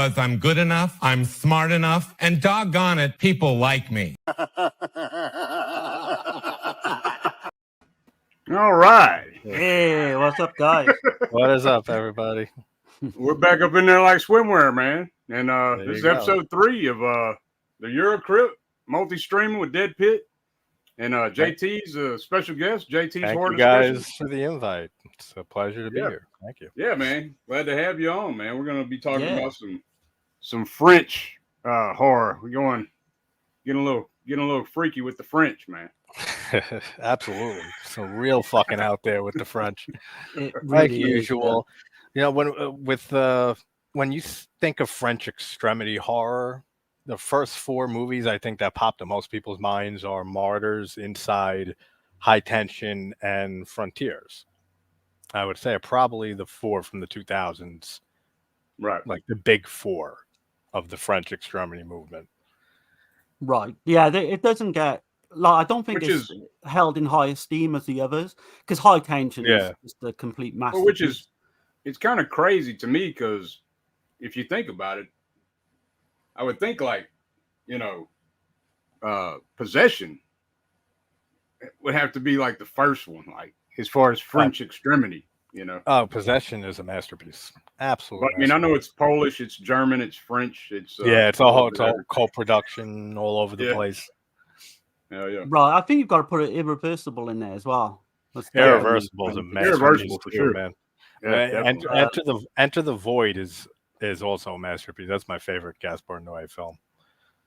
because I'm good enough, I'm smart enough, and doggone it, people like me. All right. Hey, what's up, guys? What is up, everybody? We're back up in there like swimwear, man. And this is go. episode 3 of the EuroCrypt multi-streaming with DEADPIT. And JT's a special guest. JT's Thank horror you guys discussion. for the invite. It's a pleasure to be here. Thank you. Yeah, man. Glad to have you on, man. We're going to be talking about some French horror. We're getting a little freaky with the French, man. Absolutely. So real fucking out there with the French. Really Like usual. You know, when you think of French extremity horror, the first 4 movies I think that pop to most people's minds are Martyrs, Inside, High Tension, and Frontiers. I would say probably the 4 from the 2000s. Right. Like the big 4 of the French extremity movement. Right. Yeah, it doesn't get... I don't think it's held in high esteem as the others, because High Tension is just a complete masterpiece. It's kind of crazy to me, because if you think about it, I would think Possession would have to be like the first one, like as far as French extremity, you know. Oh, Possession is a masterpiece. Absolutely. But, I mean, I know it's Polish, it's German, it's French, it's it's all co-production all over the place. Yeah. Right, I think you've got to put an Irreversible in there as well. Irreversible is a masterpiece. Irreversible for sure, man. Yeah, Enter the Void is also a masterpiece. That's my favorite Gaspar Noé film.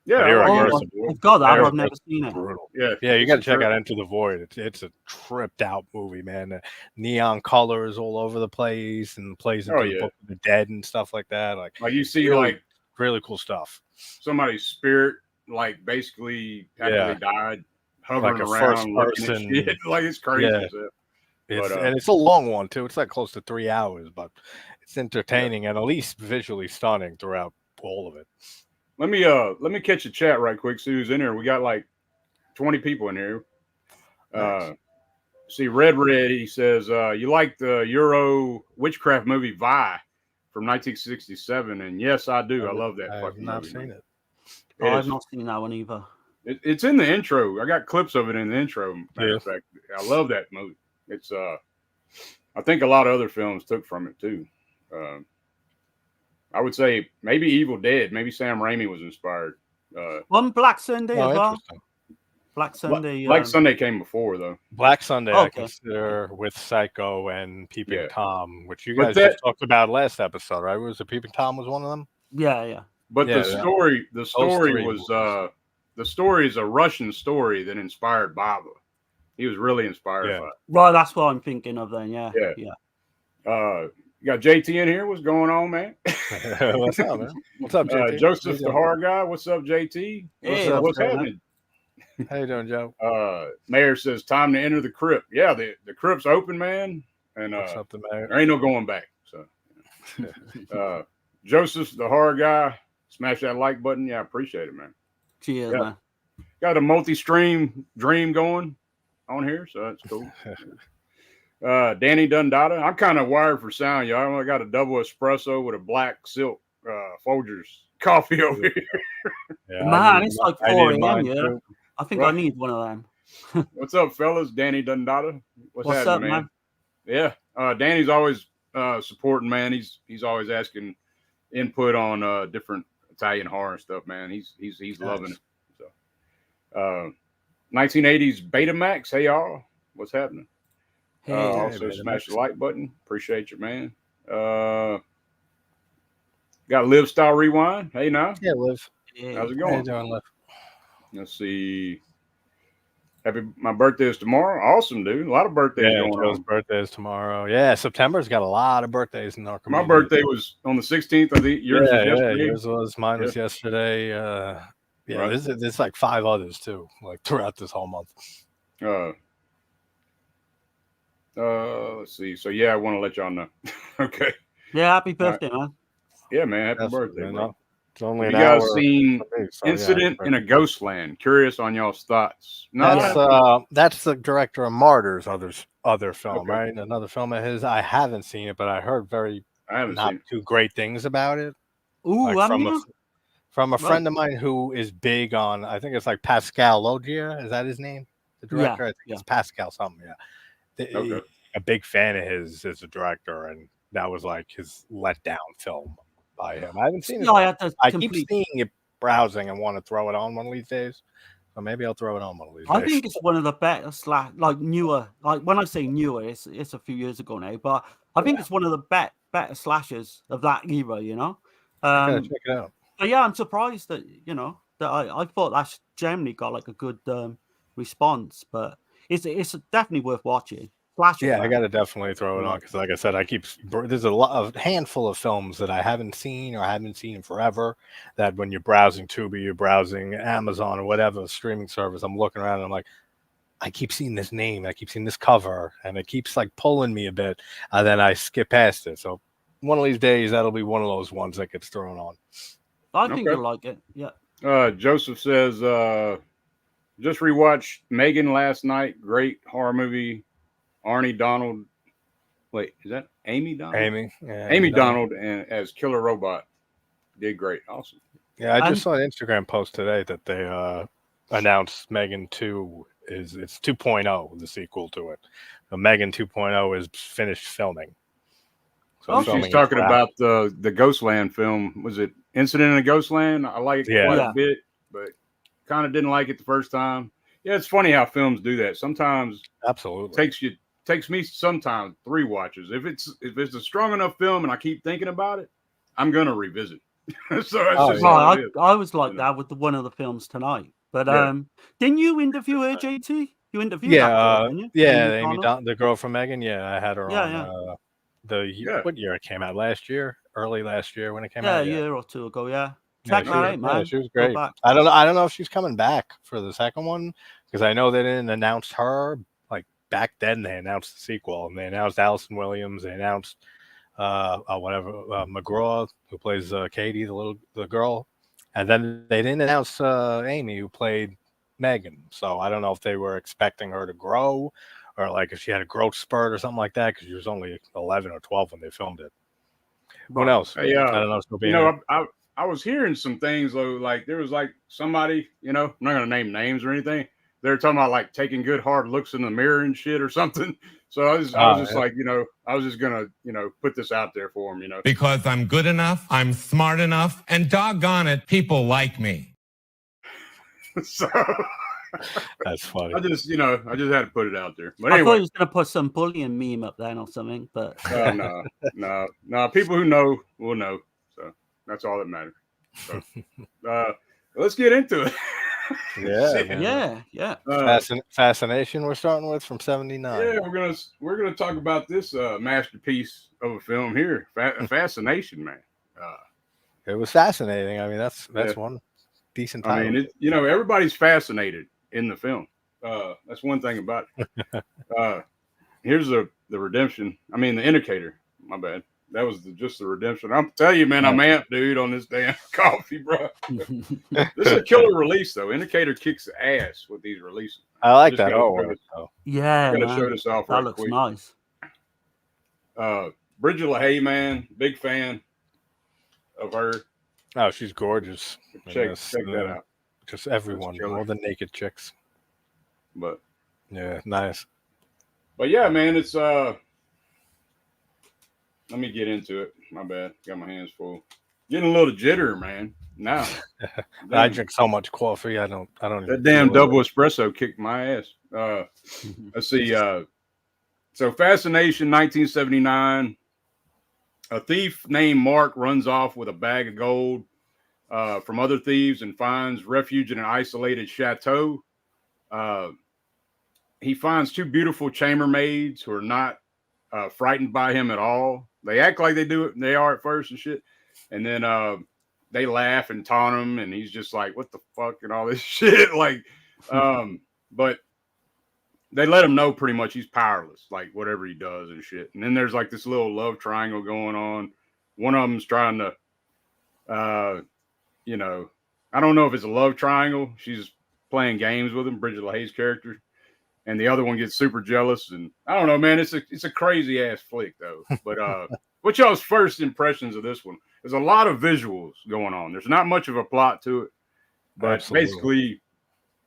Yeah, I've got that. I've never seen it. Brutal. Yeah, you got to check out Enter the Void. It's a tripped out movie, man. Neon colors all over the place, and plays into the Book of the Dead and stuff like that. Like you see, really cool stuff. Somebody's spirit, basically after they died, hovering like a around, first person. Shit. Like it's crazy. Yeah. And it's a long one too. It's like close to 3 hours, but it's entertaining and at least visually stunning throughout all of it. Let me catch a chat right quick. See who's in here. We got like 20 people in here. Nice. See, Red, he says, you like the Euro witchcraft movie Vi from 1967? And yes, I do. I love that fucking movie. I've not seen it. I've not seen that one either. It's in the intro. I got clips of it in the intro. Matter of fact, I love that movie. It's I think a lot of other films took from it too. I would say maybe Evil Dead. Maybe Sam Raimi was inspired. One Black Sunday as well. Black Sunday. Black Sunday came before though. Black Sunday I consider with Psycho and Peeping Tom, which you guys just talked about last episode, right? Was it Peeping Tom was one of them? Yeah. But the story was the story is a Russian story that inspired Baba. He was really inspired by it. Right, that's what I'm thinking of then. Yeah. You got JT in here. What's going on, man? What's up, man? What's up, JT? Joseph, the horror guy. What's up, JT? What's happening? How you doing, Joe? Mayor says time to enter the crypt. Yeah, the crypt's open, man. And what's up, the mayor? There ain't no going back. So, Joseph, the horror guy, smash that like button. Yeah, I appreciate it, man. Cheers, man. Got a multi-stream dream going on here, so that's cool. Danny Dundada. I'm kind of wired for sound, y'all. I got a double espresso with a black silk Folgers coffee over here. Man, it's like 4 a.m. Yeah, I think I need one of them. What's up, fellas? Danny Dundada. What's up, man? Yeah, Danny's always supporting, man. He's always asking input on different Italian horror and stuff, man. He's loving it. So, 1980s Betamax. Hey, y'all. What's happening? Also, smash the like button. Appreciate you, man. Got Live Style Rewind. Hey, now. Yeah, Liv. How's it going? How you doing, Liv? Let's see. My birthday is tomorrow. Awesome, dude. A lot of birthdays going on. Joe's birthday is tomorrow. Yeah, September's got a lot of birthdays in our community. My birthday was on the 16th. I think yours was yesterday. Yours was. Mine was yesterday. Right. There's like 5 others too, like throughout this whole month. Let's see. So I want to let y'all know. Okay. Yeah, happy birthday, man. Yeah, man. Happy birthday, man. No, it's only an hour. You guys seen so Incident in a Ghostland? Curious on y'all's thoughts. That's the director of Martyrs, other film, right? Another film of his. I haven't seen it, but I heard not too great things about it. Ooh, like from a Right. friend of mine who is big on, I think it's like Pascal Logia. Is that his name? The director? I think it's Pascal something. Yeah. Okay. A big fan of his as a director, and that was like his letdown film by him. I haven't seen it. I keep seeing it browsing and want to throw it on one of these days. So maybe I'll throw it on one of these days. I think it's one of the better newer. Like when I say newer, it's a few years ago now, but I think it's one of the better slashers of that era. You know. I gotta check it out. But yeah, I'm surprised that I thought that generally got like a good response, but it's definitely worth watching. I got to definitely throw it on because, like I said, there's a handful of films that I haven't seen or haven't seen in forever. That when you're browsing Tubi, you're browsing Amazon or whatever streaming service, I'm looking around and I'm like, I keep seeing this name, I keep seeing this cover, and it keeps like pulling me a bit, and then I skip past it. So one of these days, that'll be one of those ones that gets thrown on. I think you'll like it. Yeah. Joseph says, just rewatched Megan last night. Great horror movie. Arnie Donald. Wait, is that Amy Donald? Amy Donald and as Killer Robot did great. Awesome. Yeah, I just saw an Instagram post today that they announced Megan 2 it's 2.0, the sequel to it. Megan 2.0 is finished filming. So she's talking about the Ghostland film. Was it Incident in Ghostland? I like it quite a bit, but kind of didn't like it the first time. Yeah, it's funny how films do that. Sometimes absolutely takes me sometimes 3 watches. If it's a strong enough film and I keep thinking about it, I'm gonna revisit. So I was like that with one of the films tonight. But didn't you interview her, JT? You interviewed that girl, didn't you? Amy the girl from Megan. Yeah, I had her on. What year it came out? Last year, early last year when it came out. Yeah, a year or two ago. Yeah. Check that out, man. She was great. I don't know if she's coming back for the second one because I know they didn't announce her. Like back then, they announced the sequel and they announced Allison Williams. They announced McGraw, who plays Katie, the girl, and then they didn't announce Amy, who played Megan. So I don't know if they were expecting her to grow or like if she had a growth spurt or something like that because she was only 11 or 12 when they filmed it. Who knows? I don't know. I was hearing some things though, like there was like somebody, I'm not gonna name names or anything. They were talking about like taking good hard looks in the mirror and shit or something. So I was just like, I was just gonna, put this out there for them, Because I'm good enough, I'm smart enough, and doggone it, people like me. So that's funny. I just had to put it out there. But anyway, I thought he was gonna put some bullying meme up there or something, but no. People who know will know. So that's all that matters. So let's get into it. Yeah. Fascination. We're starting with from '79. Yeah, we're gonna talk about this masterpiece of a film here, Fascination, man. It was fascinating. I mean, that's one decent title. I mean, everybody's fascinated in the film. That's one thing about it. Here's the redemption. I mean, the indicator. My bad. That was just the redemption. I'll tell you, man, I'm amped, dude, on this damn coffee, bro. This is a killer release, though. Indicator kicks ass with these releases. I like that. Yeah, I'm gonna show this off. That looks nice. Bridget LaHaye, man, big fan of her. Oh, she's gorgeous. Check that out. Just everyone, all the naked chicks. But yeah, nice. But yeah, man, it's let me get into it. My bad. Got my hands full. Getting a little jitter, man. Now. I drink so much coffee. I don't that damn double espresso kicked my ass. Let's see. So Fascination, 1979. A thief named Mark runs off with a bag of gold from other thieves and finds refuge in an isolated chateau. He finds 2 beautiful chambermaids who are not frightened by him at all. They act like they are at first and shit. And then they laugh and taunt him, and he's just like, what the fuck and all this shit. Like, but they let him know pretty much he's powerless, like whatever he does and shit. And then there's like this little love triangle going on. One of them's trying to, I don't know if it's a love triangle. She's playing games with him, Bridget LaHaye's character. And the other one gets super jealous, and I don't know, man. It's a crazy ass flick though. But what's y'all's first impressions of this one? there's a lot of visuals going on. There's not much of a plot to it, but basically,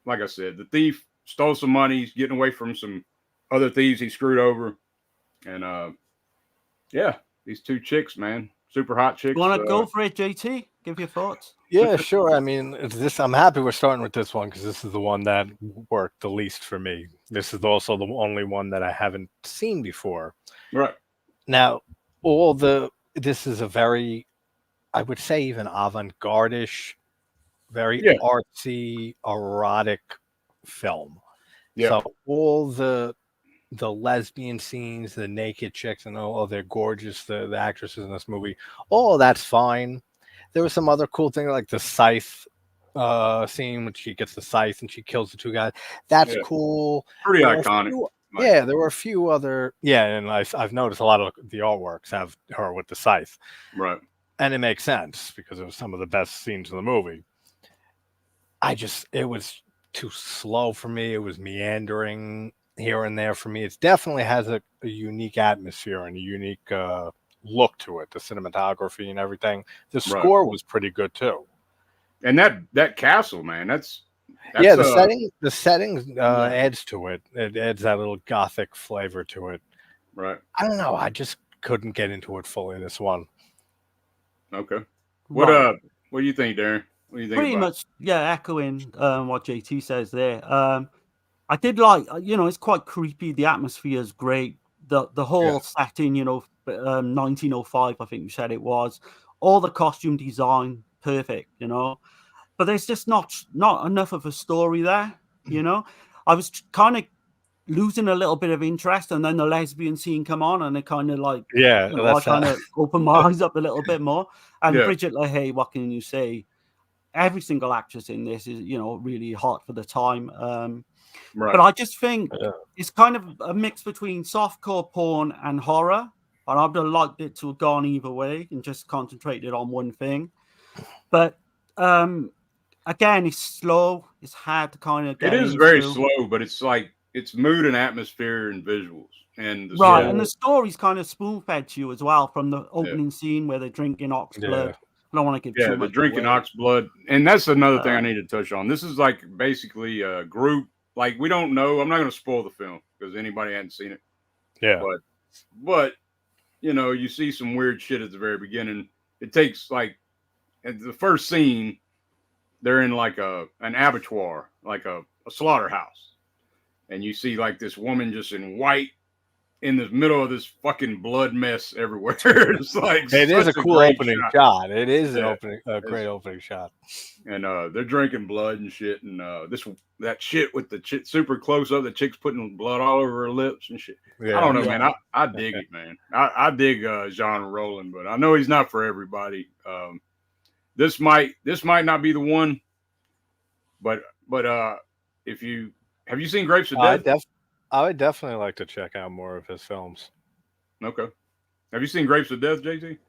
like I said, the thief stole some money. He's getting away from some other thieves he screwed over, and yeah, these two chicks, man, super hot chicks. You want to go for it, JT? Give your thoughts. Yeah, sure. I mean, I'm happy we're starting with this one because this is the one that worked the least for me. This is also the only one that I haven't seen before. Right. Now, this is a very, I would say, even avant-garde-ish, very artsy, erotic film. Yeah. So all the lesbian scenes, the naked chicks, and they're gorgeous, the actresses in this movie, all that's fine. There was some other cool thing like the scythe scene when she gets the scythe and she kills the two guys. That's cool. Pretty iconic. There were a few other. Yeah, and I've noticed a lot of the artworks have her with the scythe. Right. And it makes sense because it was some of the best scenes in the movie. It was too slow for me. It was meandering here and there for me. It definitely has a unique atmosphere and a unique look to it, the cinematography and everything. The score was pretty good too. And that castle, man, that's the setting adds to it. It adds that little gothic flavor to it. Right. I don't know. I just couldn't get into it fully, this one. Okay. What do you think, Darren? What do you think? Pretty much, echoing what JT says there. I did like, it's quite creepy. The atmosphere is great. The whole setting, 1905, I think you said it was. All the costume design, perfect, But there's just not enough of a story there, I was kind of losing a little bit of interest, and then the lesbian scene come on, and it kind of like, I kind of opened my eyes up a little bit more. And Bridget LaHaye, what can you say? Every single actress in this is, really hot for the time. Right. But I just think it's kind of a mix between softcore porn and horror. And I'd have liked it to have gone either way and just concentrated on one thing. But again, it's slow. It's hard to kind of get It is very slow, but it's like it's mood and atmosphere and visuals. And and the story's kind of spoon-fed to you as well from the opening scene where they're drinking ox blood. I don't want to give too much drinking away. ox blood. And that's another thing I need to touch on. This is like basically a group. Like, we don't know. I'm not going to spoil the film because anybody hadn't seen it. Yeah. But you see some weird shit at the very beginning. It takes like at the first scene, they're in like an abattoir, like a slaughterhouse. And you see like this woman just in white in the middle of this fucking blood mess everywhere. It's like it is a cool opening shot. It is a great opening shot. And they're drinking blood and shit, and that shit with the super close up, the chick's putting blood all over her lips and shit. I don't know, man. I dig it, man. I dig John Rowland, but I know he's not for everybody. This might not be the one, but if you have you seen Grapes of Death? I would definitely like to check out more of his films. Okay. Have you seen Grapes of Death, JT?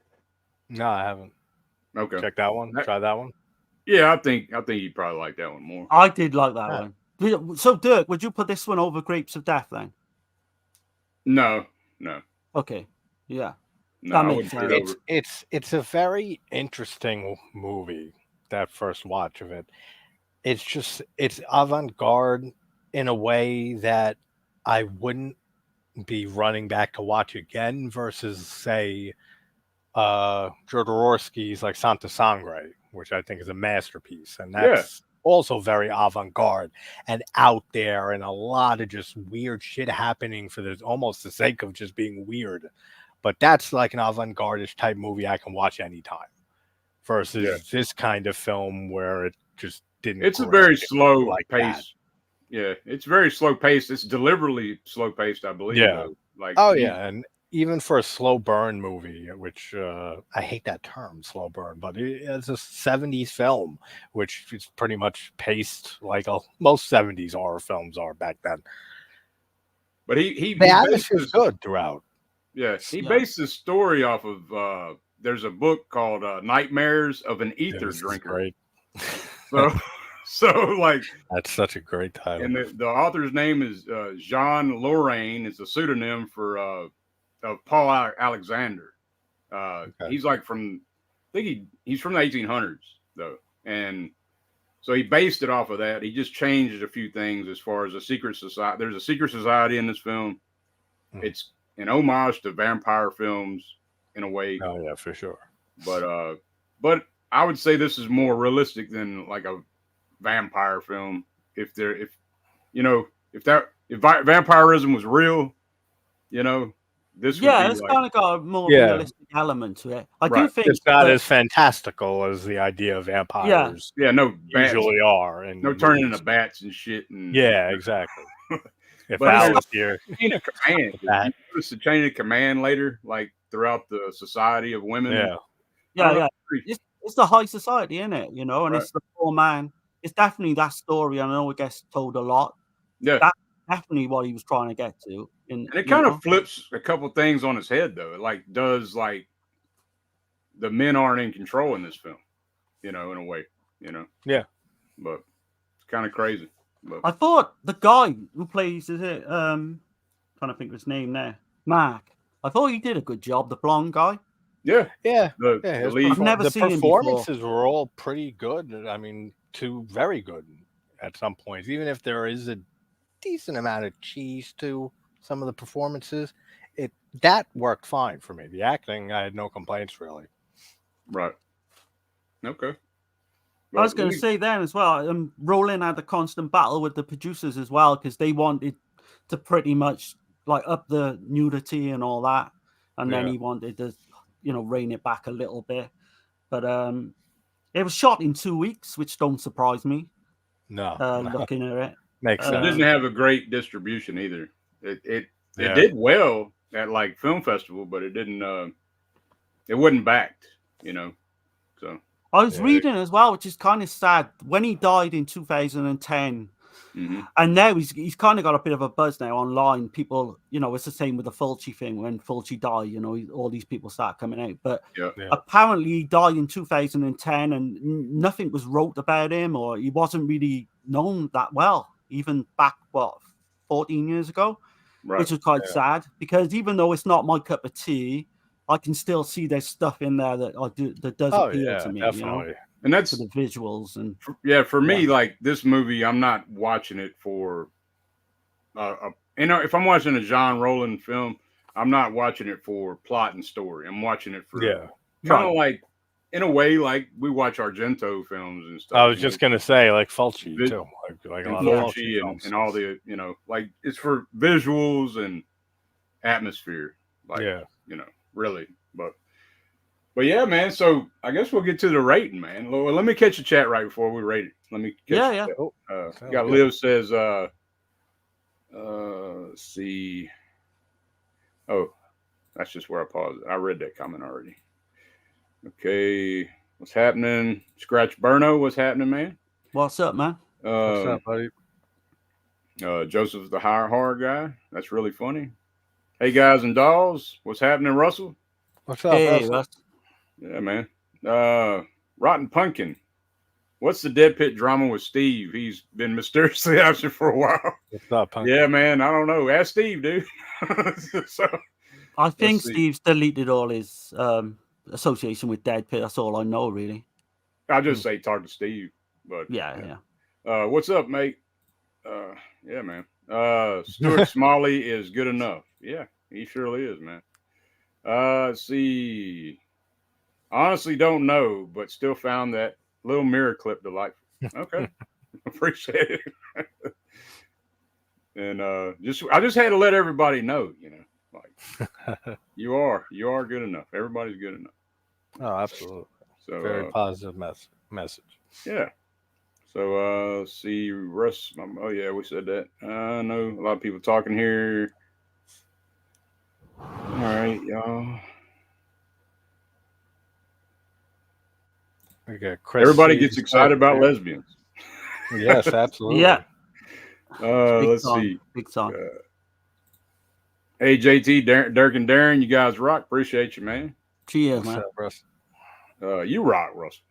No, I haven't. Okay. Check that one. Try that one. Yeah, I think you'd probably like that one more. I did like that one. So, Dirk, would you put this one over Grapes of Death then? No. Okay. Yeah. No, that makes sense. It's a very interesting movie, that first watch of it. It's avant-garde in a way that I wouldn't be running back to watch again versus, say, Jodorowsky's like Santa Sangre, which I think is a masterpiece. And that's also very avant-garde and out there, and a lot of just weird shit happening for almost the sake of just being weird. But that's like an avant-garde-ish type movie I can watch anytime versus this kind of film where it just didn't. It's a very slow pace. That. Yeah, it's very slow paced. It's deliberately slow paced, I believe. Yeah. And even for a slow burn movie, which I hate that term, slow burn, but it's a 70s film, which is pretty much paced like most 70s horror films are back then. But the atmosphere is good throughout. Yeah, he based his story off of. There's a book called Nightmares of an Ether Drinker. Great. So like that's such a great title. And the author's name is Jean Lorraine. It's a pseudonym for Paul Alexander. He's like from think he's from the 1800s though, and so he based it off of that. He just changed a few things as far as a secret society. There's a secret society in this film. It's an homage to vampire films in a way. Oh yeah, for sure. But I would say this is more realistic than like a vampire film. If vampirism was real, this would be it's like, kind of got a more realistic element to it. I do think it's not as fantastical as the idea of vampires. No bats, usually are, and no turning into bats and shit. And exactly. If But Al it's was here, chain of command. You notice the chain of command later, like throughout the society of women. It's the high society, isn't it? And it's the poor man. It's definitely that story. I know it gets told a lot. Yeah, that's definitely what he was trying to get to. And it kind of flips a couple things on his head, though. It does the men aren't in control in this film, in a way, Yeah. But it's kind of crazy. But I thought the guy who plays, trying to think of his name there, Mark. I thought he did a good job, the blonde guy. Yeah. The lead. I've never seen him before. The performances were all pretty good. I mean, very good at some points. Even if there is a decent amount of cheese to some of the performances, that worked fine for me. The acting, I had no complaints really. Right. Okay. I was going to say then as well, Roland had a constant battle with the producers as well, because they wanted to pretty much up the nudity and all that, and then he wanted to rein it back a little bit. But it was shot in 2 weeks, which don't surprise me. No. Looking at it, makes sense. It didn't have a great distribution either. It did well at film festival, but it didn't. It wasn't backed, So I was reading as well, which is kind of sad. When he died in 2010, and now he's kind of got a bit of a buzz now online. People, it's the same with the Fulci thing. When Fulci died, all these people start coming out. But apparently he died in 2010, and nothing was wrote about him, or he wasn't really known that well, even back 14 years ago, which was quite sad. Because even though it's not my cup of tea, I can still see there's stuff in there that does appeal to me. Definitely. And that's for the visuals and for me, this movie, I'm not watching it for if I'm watching a John Roland film, I'm not watching it for plot and story. I'm watching it for kind of in a way like we watch Argento films and stuff. I was just gonna say Fulci too, like a lot of Fulci and all the it's for visuals and atmosphere. Really, but yeah, man. So I guess we'll get to the rating, man. Well, let me catch the chat right before we rate it. Let me catch got Liv says, let's see. Oh, that's just where I paused. I read that comment already. Okay, what's happening? Scratch Burno, what's happening, man? What's up, man? What's up, buddy? Joseph's the horror guy. That's really funny. Hey guys and dolls, what's happening, Russell? What's up, Russell? Yeah, man. Rotten Pumpkin. What's the DEADPIT drama with Steve? He's been mysteriously absent for a while. What's up, Pumpkin? Yeah, man. I don't know. Ask Steve, dude. I think Steve's deleted all his association with DEADPIT. That's all I know, really. I'll just say talk to Steve. But yeah. What's up, mate? Yeah, man. Stuart Smalley is good enough. Yeah, he surely is, man. Let's see. Honestly, don't know, but still found that little mirror clip delightful. Okay, appreciate it. And I just had to let everybody know, you are good enough. Everybody's good enough. Oh, absolutely. So very positive message. Yeah. So let's see, Russ. Oh yeah, we said that. I know a lot of people talking here. All right, y'all. Everybody gets excited about lesbians. Yes, absolutely. Yeah. Let's see. Big song. Hey, JT, Dirk and Darren, you guys rock. Appreciate you, man. Cheers, man. Up, Russ? You rock, Russell.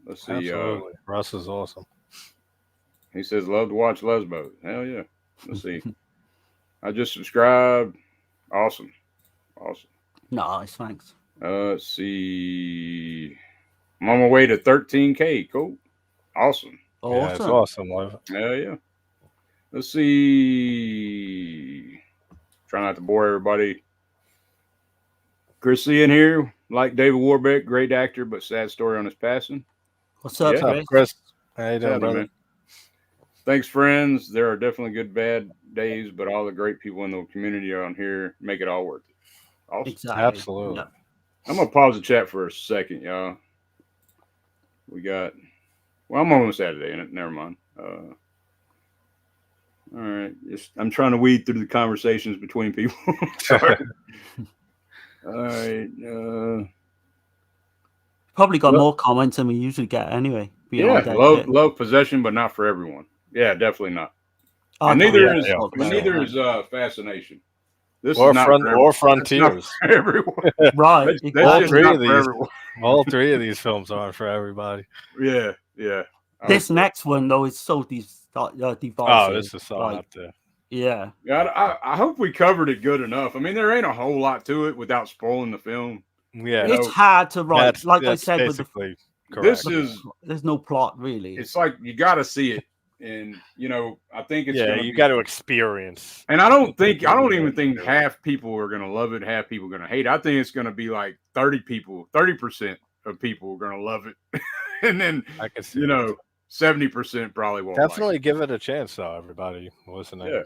Let's see. Absolutely. Russ is awesome. He says, love to watch Lesbos. Hell yeah. Let's see. I just subscribed. Awesome. Nice, thanks. Let's see. I'm on my way to 13K. Cool. Awesome. Yeah, it's Awesome. awesome. Yeah. Let's see. Try not to bore everybody. Chris C in here, like David Warbeck, great actor, but sad story on his passing. What's up, Yeah. Chris? Chris, how you doing, Sadly, brother? man. Thanks, friends. There are definitely good, bad days, but all the great people in the community on here make it all worth it. Awesome. Exactly. Absolutely. Yeah. I'm gonna pause the chat for a second, y'all. We got. Well, I'm almost out of today, and never mind. All right, I'm trying to weed through the conversations between people. Sorry. All right. Probably got more comments than we usually get anyway. Yeah, love possession, but not for everyone. Yeah, definitely not. And neither is Fascination. This is not or Frontiers. For everyone. Right. All three of these films aren't for everybody. Yeah. This next one though is so divisive. Oh, this is so up there. Yeah. I hope we covered it good enough. I mean, there ain't a whole lot to it without spoiling the film. Yeah, it's hard to write. Like I said, basically correct. There's no plot really. It's like you got to see it, and I think it's you got to experience. And I don't even think half people are gonna love it, half people are gonna hate it. I think it's gonna be like 30% of people are gonna love it, and then I can see 70% probably won't. Definitely give it a chance, though. Everybody listening,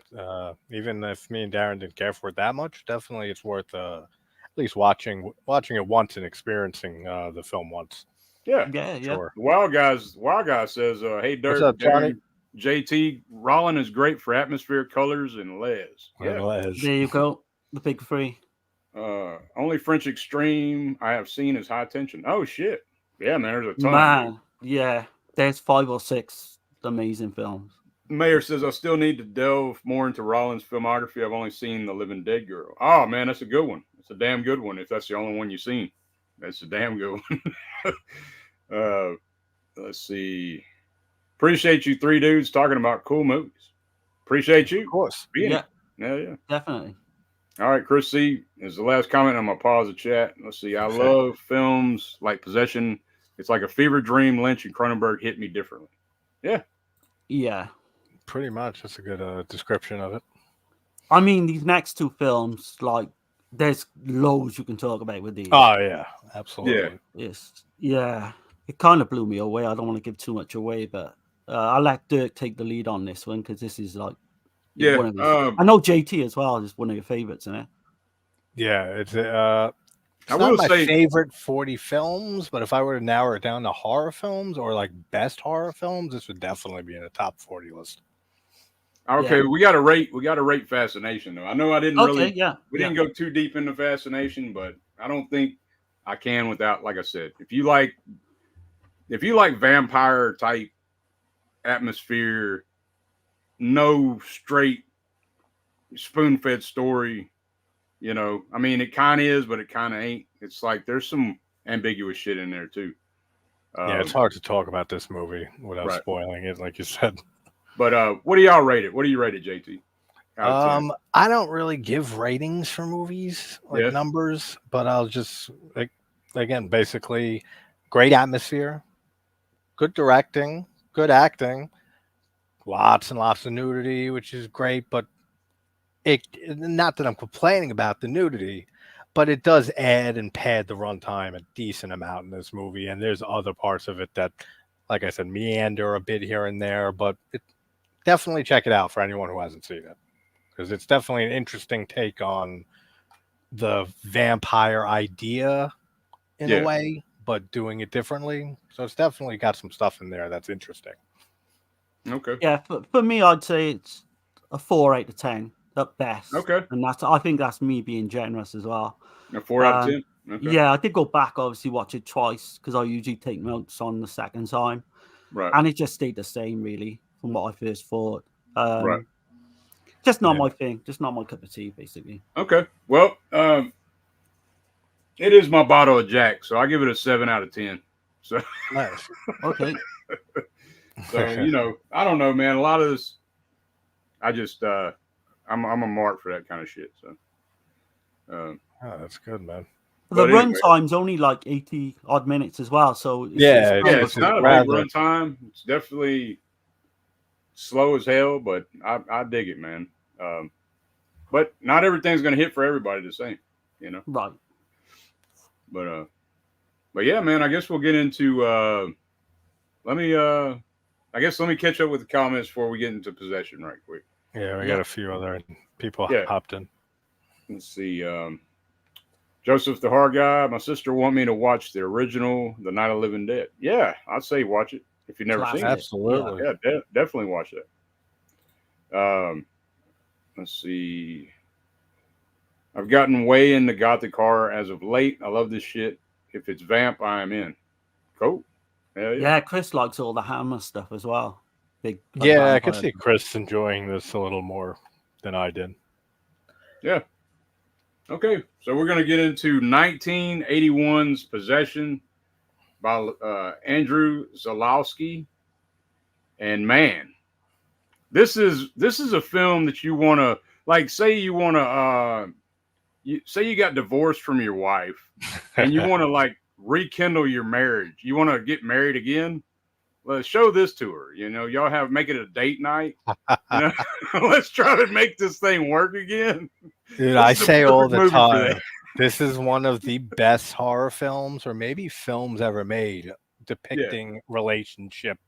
even if me and Darren didn't care for it that much, definitely it's worth at least watching it once and experiencing the film once. Yeah. Sure. The Wild Guy says, "Hey, Dirk, what's up, Johnny? JT, Rollin is great for atmosphere, colors, and Les. There you go, the big three. Only French Extreme I have seen is High Tension. Oh shit, yeah, man, there's a ton. Man, yeah, there's 5 or 6 amazing films. Mayor says I still need to delve more into Rollin's filmography. I've only seen The Living Dead Girl. Oh man, that's a good one. It's a damn good one. If that's the only one you've seen, that's a damn good one. Let's see. Appreciate you 3 dudes talking about cool movies. Appreciate you. Of course. Yeah. Definitely. All right, Chris C. is the last comment. I'm going to pause the chat. Let's see. I love films like Possession. It's like a fever dream. Lynch and Cronenberg hit me differently. Yeah. Yeah. Pretty much. That's a good description of it. I mean, these next 2 films, like, there's loads you can talk about with these. Oh, yeah. Absolutely. Yes. Yeah. It kind of blew me away. I don't want to give too much away, but I'll let Dirk take the lead on this one because this is like, one of his, I know JT as well is one of your favorites, isn't it? Yeah, it's not my favorite 40 films, but if I were to narrow it down to horror films or like best horror films, this would definitely be in the top 40 list. Okay, we got to rate Fascination though. I know I didn't we didn't go too deep into Fascination, but I don't think I can without, like I said, if you like vampire type atmosphere, no straight spoon-fed story, I mean, it kind of is, but it kind of ain't. It's like there's some ambiguous shit in there too. It's hard to talk about this movie without spoiling it, like you said. But what do y'all rate it? What do you rate it, JT? I don't really give ratings for movies, like numbers, but I'll just again, basically, great atmosphere, good directing, good acting, lots and lots of nudity, which is great, but not that I'm complaining about the nudity, but it does add and pad the runtime a decent amount in this movie, and there's other parts of it that, like I said, meander a bit here and there, but definitely check it out for anyone who hasn't seen it, because it's definitely an interesting take on the vampire idea in a way, but doing it differently. So it's definitely got some stuff in there that's interesting. Okay. Yeah, for me, I'd say it's a 4 out of 10 at best. Okay. And I think that's me being generous as well. A 4 out of 10? Okay. Yeah, I did go back, obviously, watch it twice because I usually take notes on the second time. Right. And it just stayed the same, really, from what I first thought. Right. Just not my thing. Just not my cup of tea, basically. Okay. Well, it is my bottle of Jack, so I give it a 7 out of 10. So nice. Okay. So I don't know, man. A lot of this, I just I'm a mark for that kind of shit. So that's good, man. The But run anyway. time's only like 80 odd minutes as well. So It's not a big rather- run time. It's definitely slow as hell, but I dig it, man. But not everything's gonna hit for everybody the same, you know. right. But yeah, man. I guess we'll get into. Let me catch up with the comments before we get into possession right quick. Yeah, we got a few other people Yeah. hopped in. Let's see. Joseph the Hard Guy. My sister want me to watch the original, The Night of the Living Dead. Yeah, I'd say watch it if you've never seen it. Absolutely. Yeah, definitely watch that. Let's see. I've gotten way into Gothic horror as of late. I love this shit. If it's vamp, I am in. Cool. Hell yeah. Yeah, Chris likes all the Hammer stuff as well. Big. Yeah, I could see Chris enjoying this a little more than I did. Yeah. Okay, so we're gonna get into 1981's Possession by Andrew Zalowski, and man, this is a film that you want to like. Say you want to say you got divorced from your wife, and you want to like rekindle your marriage. You want to get married again. Let's show this to her. You know, y'all make it a date night. You know? Let's try to make this thing work again. Dude, I say all the time, this is one of the best horror films, or maybe films ever made, depicting relationship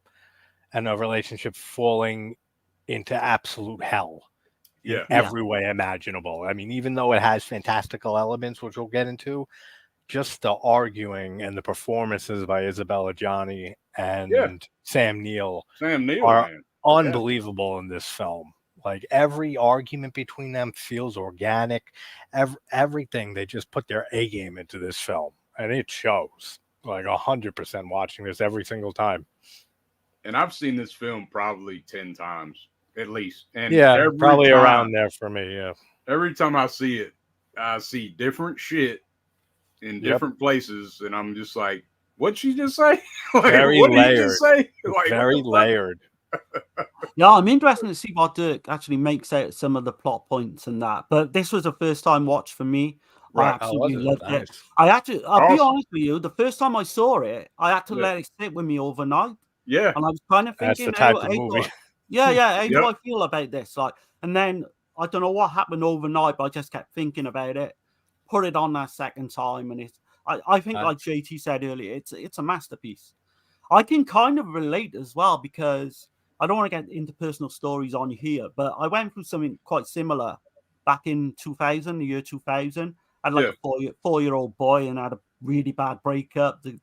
and a relationship falling into absolute hell. Yeah. Every way imaginable. I mean, even though it has fantastical elements, which we'll get into, just the arguing and the performances by Isabella Gianni and Sam Neill are man. unbelievable in this film. Like every argument between them feels organic. Everything, they just put their A game into this film, and it shows. Like 100% watching this every single time. And I've seen this film probably 10 times at least. And yeah, probably around there for me. Yeah. Every time I see it, I see different shit in different places, and I'm just like, "What'd she just say?" Like, very what layered. Did you just say? Like, very layered. Yeah, I'm interested to see what Dirk actually makes out of some of the plot points and that. But this was a first time watch for me. I absolutely loved it. I'll be honest with you, the first time I saw it, I had to let it sit with me overnight. Yeah. And I was kind of thinking, that's the type of movie. How do I feel about this? Like, and then I don't know what happened overnight, but I just kept thinking about it. Put it on that second time, and I think like JT said earlier, it's a masterpiece. I can kind of relate as well because I don't want to get into personal stories on here, but I went through something quite similar back in 2000, the year 2000. I had like a four-year-old boy, and I had a really bad breakup. The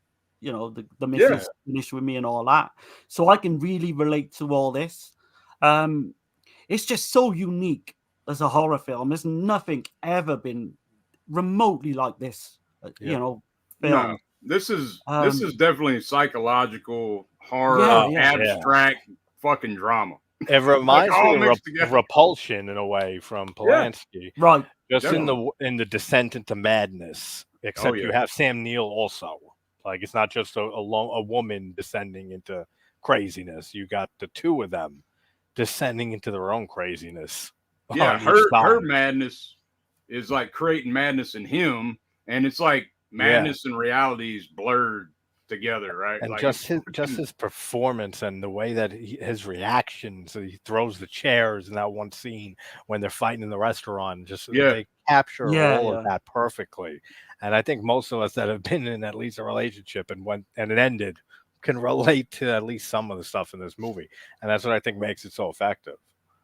missus finished with me and all that. So I can really relate to all this. It's just so unique as a horror film. There's nothing ever been remotely like this, film. No, this is definitely psychological horror, abstract fucking drama. It reminds me of Repulsion in a way from Polanski, right? Just in the descent into madness. Except you have Sam Neill also. Like it's not just a woman descending into craziness. You got the two of them descending into their own craziness. Yeah, her madness is like creating madness in him, and it's like madness and reality is blurred together, right? And like, just his performance and the way that his reactions, he throws the chairs in that one scene when they're fighting in the restaurant. They capture all of that perfectly. And I think most of us that have been in at least a relationship and it ended can relate to at least some of the stuff in this movie, and that's what I think makes it so effective.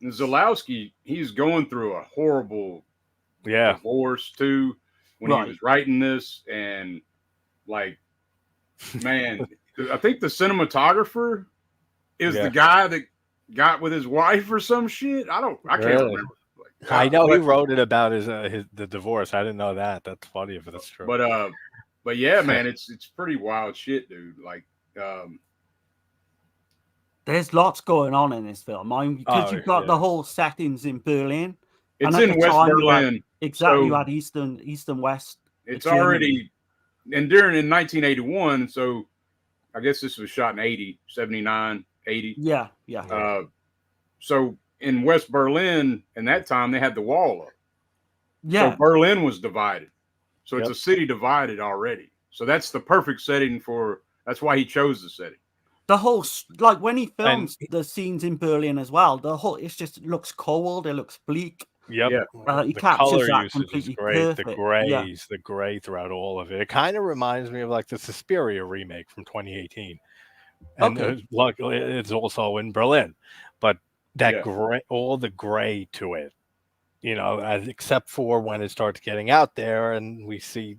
Zalowski, he's going through a horrible divorce too when he was writing this, and like, man, I think the cinematographer is the guy that got with his wife or some shit. I can't remember. Like, I know he wrote it about the divorce. I didn't know that. That's funny if that's true. But yeah, man, it's pretty wild shit, dude. Like, there's lots going on in this film. Because you've got the whole settings in Berlin. It's in West Berlin. You had East and West. It's already, and in 1981, so I guess this was shot in 80, 79, 80. Yeah. So in West Berlin, in that time, they had the wall up. Yeah. So Berlin was divided. So it's a city divided already. So that's the perfect setting for. That's why he chose the setting. The whole, like when he films the scenes in Berlin as well, it just looks cold. It looks bleak. Yep. Yeah. He The captures color that usage is completely great. perfect. The gray throughout all of it. It kind of reminds me of like the Suspiria remake from 2018. And luckily it's also in Berlin. But that gray, all the gray to it, except for when it starts getting out there and we see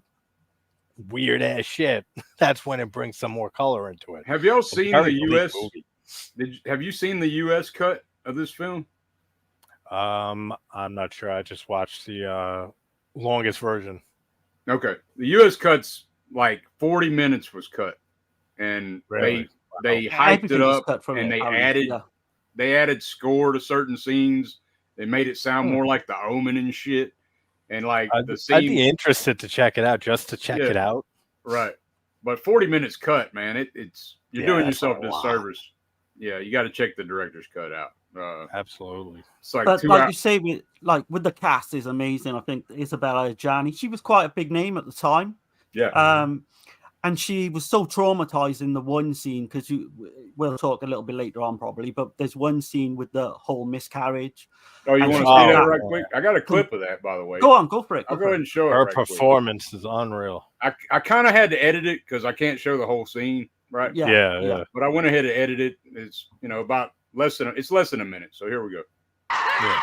weird ass shit, that's when it brings some more color into it. Have y'all seen the U.S. movie? Have you seen the U.S. cut of this film? I'm not sure. I just watched the longest version. Okay, the U.S. cut's like 40 minutes was cut, and Really? they hyped it up and they added score to certain scenes. They made it sound more like The Omen and shit. And like the scene, I'd be interested to check it out just to check it out. Right. But 40 minutes cut, man, you're doing yourself a disservice. Yeah, you got to check the director's cut out. Absolutely. It's like but like you say, with the cast is amazing. I think Isabella Adjani, she was quite a big name at the time. Yeah. And she was so traumatized in the one scene, because we'll talk a little bit later on probably, but there's one scene with the whole miscarriage. Oh, you want to see that right quick? I got a clip of that, by the way. Go for it. I'll go ahead and show it. Her performance is unreal. I kind of had to edit it because I can't show the whole scene, right? Yeah. But I went ahead and edited it. It's about less than a minute. So here we go. Yeah.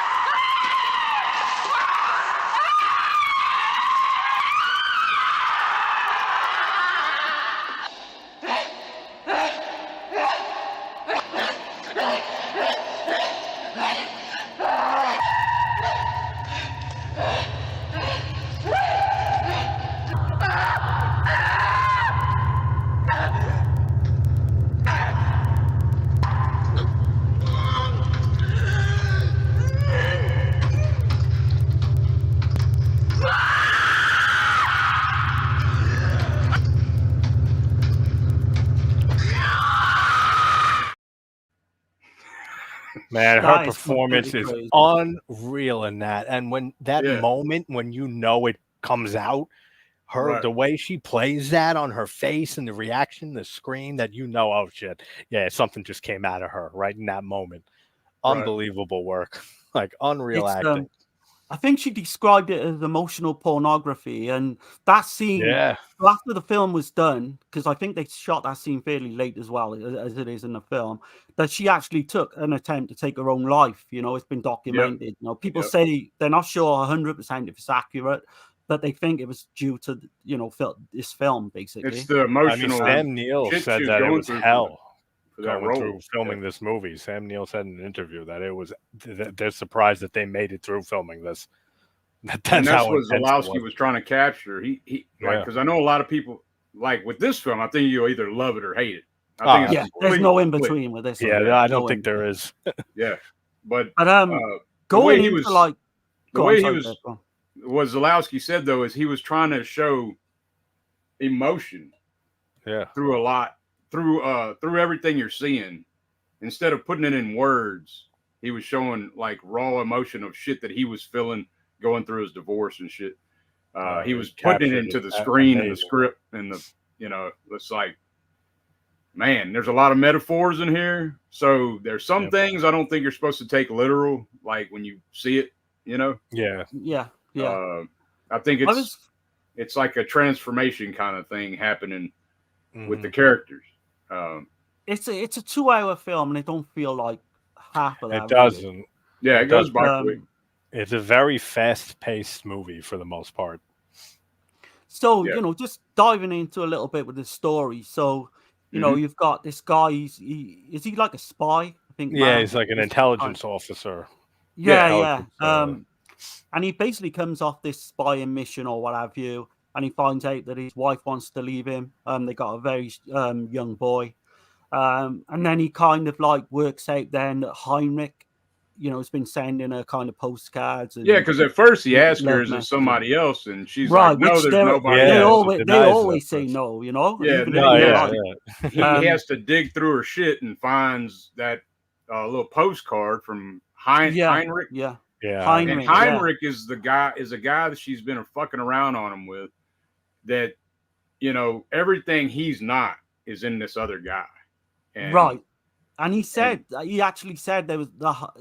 Man, her performance is unreal in that. And when that moment, when it comes out, the way she plays that on her face and the reaction, the scream that oh shit, something just came out of her right in that moment. Unbelievable work. Like unreal acting. I think she described it as emotional pornography, and that scene, after the film was done, because I think they shot that scene fairly late as well, as it is in the film, that she actually took an attempt to take her own life. It's been documented. People say they're not sure 100% if it's accurate, but they think it was due to this film, basically. It's the emotional. Sam Neill said that it was hell going through filming this movie. Sam Neill said in an interview that they're surprised that they made it through filming this. That's what Zalowski was trying to capture. He because I know a lot of people like with this film. I think you'll either love it or hate it. I think there's no in between with this. I don't think there is. but going into like the way he was. What Zalowski said though is he was trying to show emotion. Through a lot. Through everything you're seeing, instead of putting it in words, he was showing like raw emotion of shit that he was feeling going through his divorce and shit. He was putting it into the screen and the script and it's like, man, there's a lot of metaphors in here. So there's some things I don't think you're supposed to take literal, like when you see it, Yeah. I think it's like a transformation kind of thing happening with the characters. It's a 2-hour film, and it don't feel like half of that. It doesn't. Yeah, it goes by quick. It's a very fast-paced movie for the most part. So just diving into a little bit with the story. So you've got this guy. Is he like a spy? I think. Yeah, he's like an intelligence officer. Yeah. And he basically comes off this spying mission or what have you. And he finds out that his wife wants to leave him. They got a very young boy. And then he kind of like works out then that Heinrich, has been sending her kind of postcards. And, because at first he asked her, is it somebody else? And she's like, no, there's nobody else. They always say no, He has to dig through her shit and finds that little postcard from Heinrich. Yeah. And Heinrich is a guy that she's been fucking around on him with. that, everything he's not is in this other guy. And, right. And he actually said there was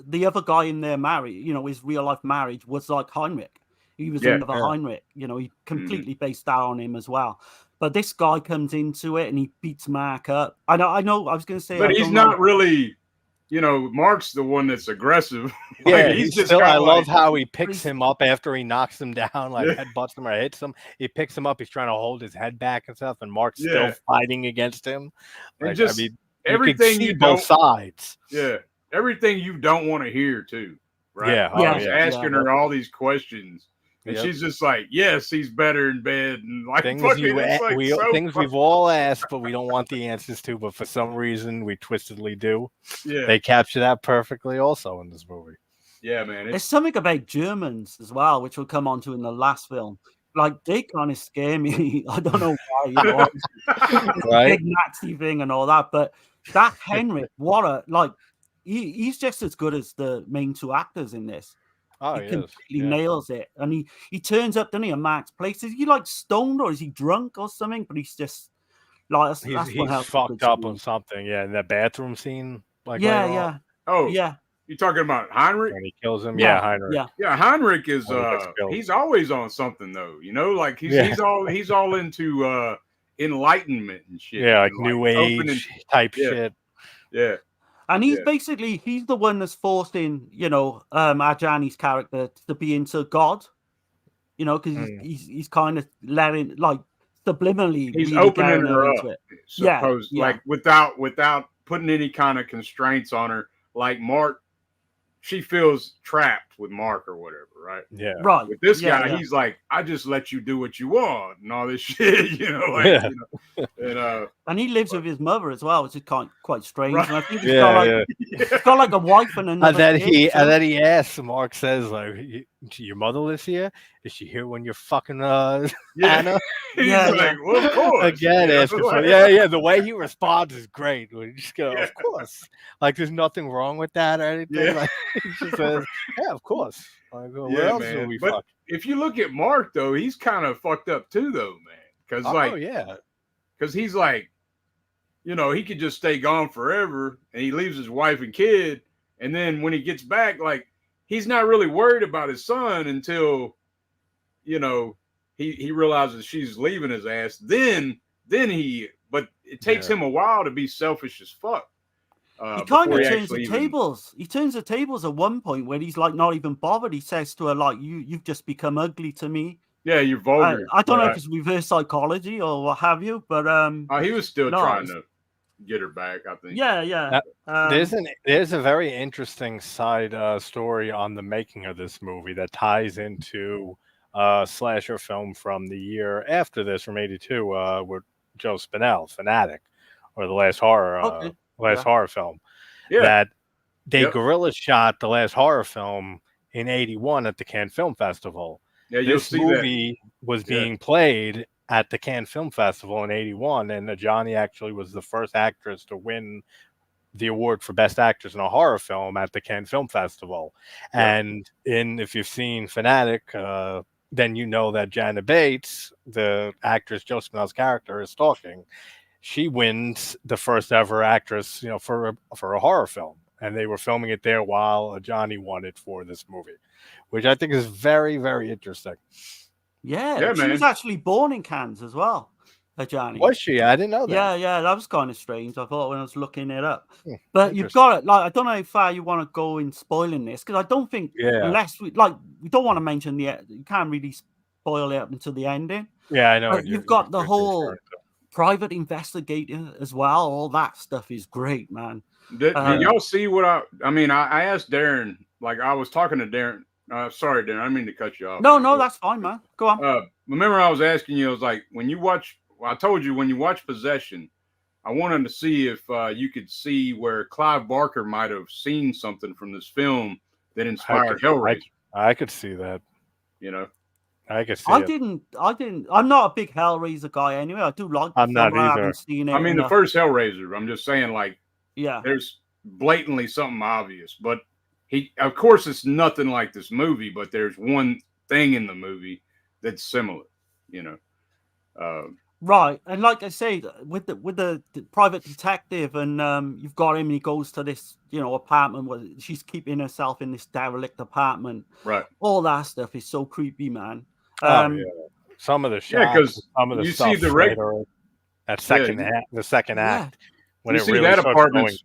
the other guy in their marriage, his real life marriage was like Heinrich. He was another Heinrich, he completely based that on him as well. But this guy comes into it and he beats Mark up. I know. I was going to say, but he's not really, Mark's the one that's aggressive. Yeah, he's just. I love how he picks him up after he knocks him down, like headbutts him or hits him. He picks him up. He's trying to hold his head back and stuff, and Mark's still fighting against him. Like, everything you don't, both sides. Yeah, everything you don't want to hear too, right? Yeah, he's asking her all these questions, and she's just like, "Yes, he's better in bed," and like things things we've all asked, but we don't want the answers to. But for some reason, we twistedly do. Yeah, they capture that perfectly, also in this movie. Yeah, man. There's something about Germans as well, which we'll come on to in the last film. Like, they kind of scare me. I don't know why. Right? Big Nazi thing and all that, but that Henrik, he's just as good as the main two actors in this. Oh, he completely nails it. And he turns up, doesn't he, at Mark's place? Is he like stoned or is he drunk or something? But he's just like, he's fucked up on something. Yeah, in that bathroom scene. Like, yeah. Oh, yeah. You talking about Heinrich? When he kills him, Heinrich. Yeah, Heinrich is he's always on something though. Like he's all into enlightenment and shit. Yeah, like new age type shit. Yeah. And he's he's the one that's forcing, Ajani's character to be into God. Because he's kind of letting, like, subliminally, he's opening her up. Like without putting any kind of constraints on her. Like Mark, she feels trapped with Mark or whatever, right? Yeah. Right. With this guy, he's like, I just let you do what you want and all this shit, and he lives with his mother as well, which is quite strange. Right. And I think he's got like a wife and another and then he asks, Mark says, like, your mother lives here? Is she here when you're fucking Anna? He's like, well, of course. Again, the way he responds is great. We just go, of course. Like, there's nothing wrong with that or anything. Yeah. Like, he just says, yeah, of course. Like, where else will we fuck? If you look at Mark, though, he's kind of fucked up too, though, man. Because because he's like, he could just stay gone forever, and he leaves his wife and kid, and then when he gets back, like, he's not really worried about his son until, he realizes she's leaving his ass. But it takes him a while to be selfish as fuck. He kind of turns the tables. He turns the tables at one point where he's like not even bothered. He says to her, like, you've just become ugly to me. Yeah, you're vulgar. I don't know if it's reverse psychology or what have you, but he was still trying to get her back, I think. Yeah. There's a very interesting side story on the making of this movie that ties into a slasher film from the year after this, from '82, with Joe Spinell, Fanatic, or the last horror. Last horror film that they guerrilla shot the last horror film in '81 at the Cannes Film Festival. This movie was being played at the Cannes Film Festival in '81, and Ajani actually was the first actress to win the award for Best Actress in a Horror Film at the Cannes Film Festival. And if you've seen Fanatic, then you know that Janet Bates, the actress Joe Spinell's character, is stalking. She wins the first ever actress, for a horror film, and they were filming it there while Johnny won it for this movie, which I think is very, very interesting. Yeah, she was actually born in Cannes as well, Johnny. Was she? I didn't know that. Yeah, that was kind of strange. I thought when I was looking it up, but you've got it. Like, I don't know how far you want to go in spoiling this, because I don't think unless we don't want to mention you can't really spoil it up until the ending. Yeah, I know. But you've got the whole private investigator as well. All that stuff is great, man. Did y'all see what I asked Darren, like, I was talking to Darren. Sorry, Darren, I didn't mean to cut you off. No, that's fine, man. Go on. Remember I was asking you, I was like, when you watch Possession, I wanted to see if you could see where Clive Barker might have seen something from this film that inspired Hellraiser. I could see that. I could see I didn't. I'm not a big Hellraiser guy anyway. I do like. I'm not either. I haven't seen it. I mean, the first Hellraiser. I'm just saying, like, yeah, there's blatantly something obvious, but of course, it's nothing like this movie. But there's one thing in the movie that's similar, Right, and like I say, with the private detective, and you've got him, and he goes to this, apartment where she's keeping herself in this derelict apartment. Right. All that stuff is so creepy, man. Oh yeah, some of the shots, because some of the you stuff see the later, that second act, the second act, when you it see really that starts apartment's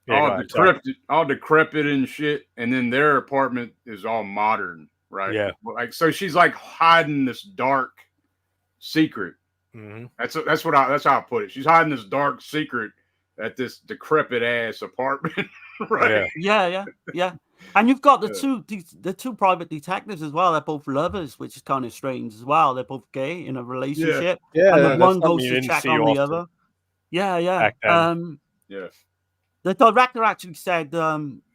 going. all decrepit and shit, and then their apartment is all modern, right? Yeah. Like, so she's like hiding this dark secret. Mm-hmm. That's how I put it. She's hiding this dark secret at this decrepit ass apartment, right? Yeah. And you've got the two private detectives as well. They're both lovers, which is kind of strange as well. They're both gay in a relationship. Yeah, and the that's one goes something you to didn't check see on the often other. Yeah. back then. The director actually said,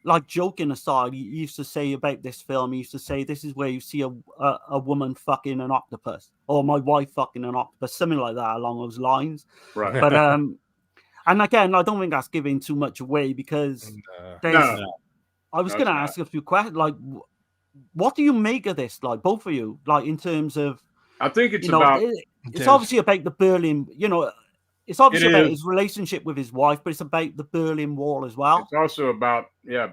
like, joking aside, he used to say about this film, he used to say, this is where you see a woman fucking an octopus, or my wife fucking an octopus, something like that along those lines. Right. But and again, I don't think that's giving too much away, because I was going to ask a few questions, like, what do you make of this, like, both of you, like, in terms of, I think it's about, it's obviously about the Berlin, it's obviously about his relationship with his wife, but it's about the Berlin Wall as well. It's also about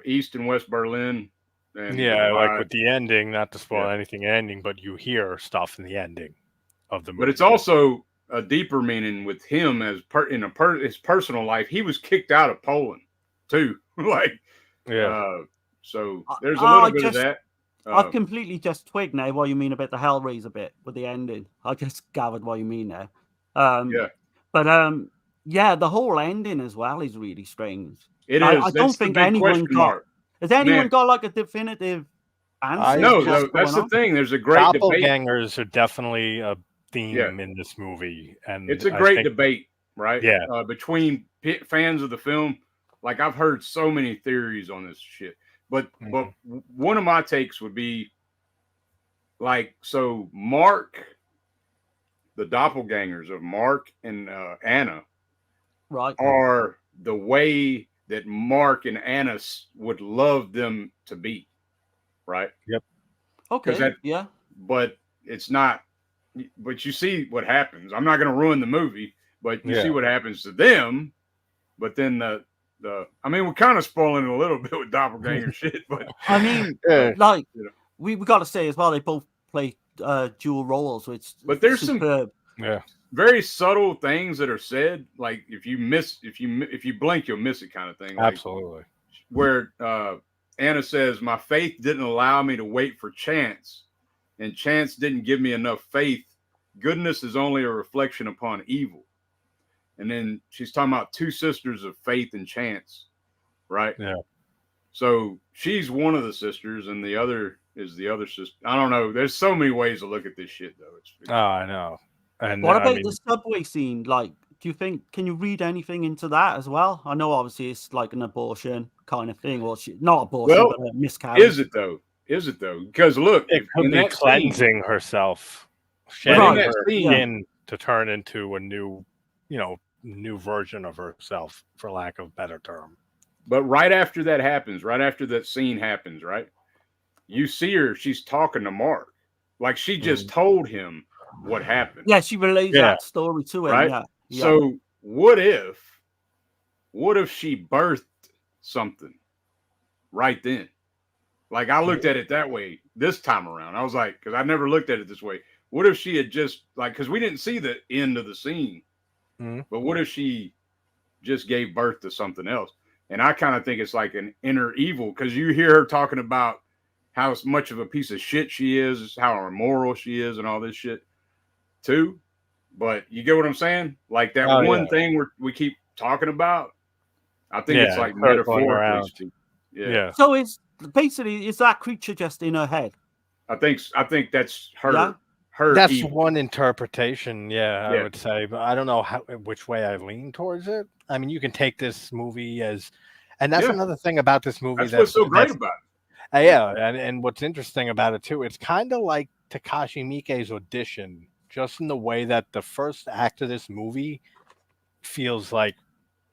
East and West Berlin. And like with the ending, not to spoil anything ending, but you hear stuff in the ending of the movie. But it's also a deeper meaning with him as his personal life. He was kicked out of Poland too. So there's a little bit of that. I've completely just twigged now what you mean about the Hellraiser bit with the ending. I just gathered what you mean there. But the whole ending as well is really strange. It is. I don't think anyone got. Has anyone got like a definitive answer? No, that's the thing. There's a great doppelgangers are definitely a theme in this movie, and it's a great debate, right? Yeah, between fans of the film. Like, I've heard so many theories on this shit, but one of my takes would be like, so Mark. The doppelgangers of Mark and Anna are the way that Mark and Anna would love them to be, right? Yep. Okay. But it's not. But you see what happens. I'm not going to ruin the movie, but you see what happens to them. But then I mean, we're kind of spoiling it a little bit with doppelganger shit. But I mean, we got to say as well, they both play dual roles, which there's superb. some very subtle things that are said, like if you blink, you'll miss it, kind of thing. Like, absolutely. Where Anna says, "My faith didn't allow me to wait for chance, and chance didn't give me enough faith. Goodness is only a reflection upon evil." And then she's talking about two sisters of faith and chance, right? Yeah. So she's one of the sisters, and the other is the other sister. I don't know. There's so many ways to look at this shit, though. I know. And what about the subway scene? Like, do you think, can you read anything into that as well? I know obviously it's like an abortion kind of thing, or not abortion, but a miscarriage. Is it though? Because look, it could be cleansing herself, shedding her skin to turn into a new, new version of herself, for lack of a better term. But right after that happens, right after that scene happens, right? You see her, she's talking to Mark. Like, she just told him what happened. Yeah, she relays that story to him. Right? Yeah. So what if she birthed something right then? Like, I looked at it that way this time around. I was like, because I never looked at it this way. What if she had just, like, because we didn't see the end of the scene, but what if she just gave birth to something else? And I kind of think it's like an inner evil, because you hear her talking about how much of a piece of shit she is, how immoral she is, and all this shit too. But you get what I'm saying? Like that one thing we keep talking about. I think it's like metaphorically speaking. Yeah. So it's basically, is that creature just in her head? I think that's her. Yeah? Her. That's evil. one interpretation. I would say, but I don't know which way I lean towards it. I mean, you can take this movie as, and that's another thing about this movie. That's what's so great about it. And what's interesting about it too, it's kind of like Takashi Miike's Audition, just in the way that the first act of this movie feels like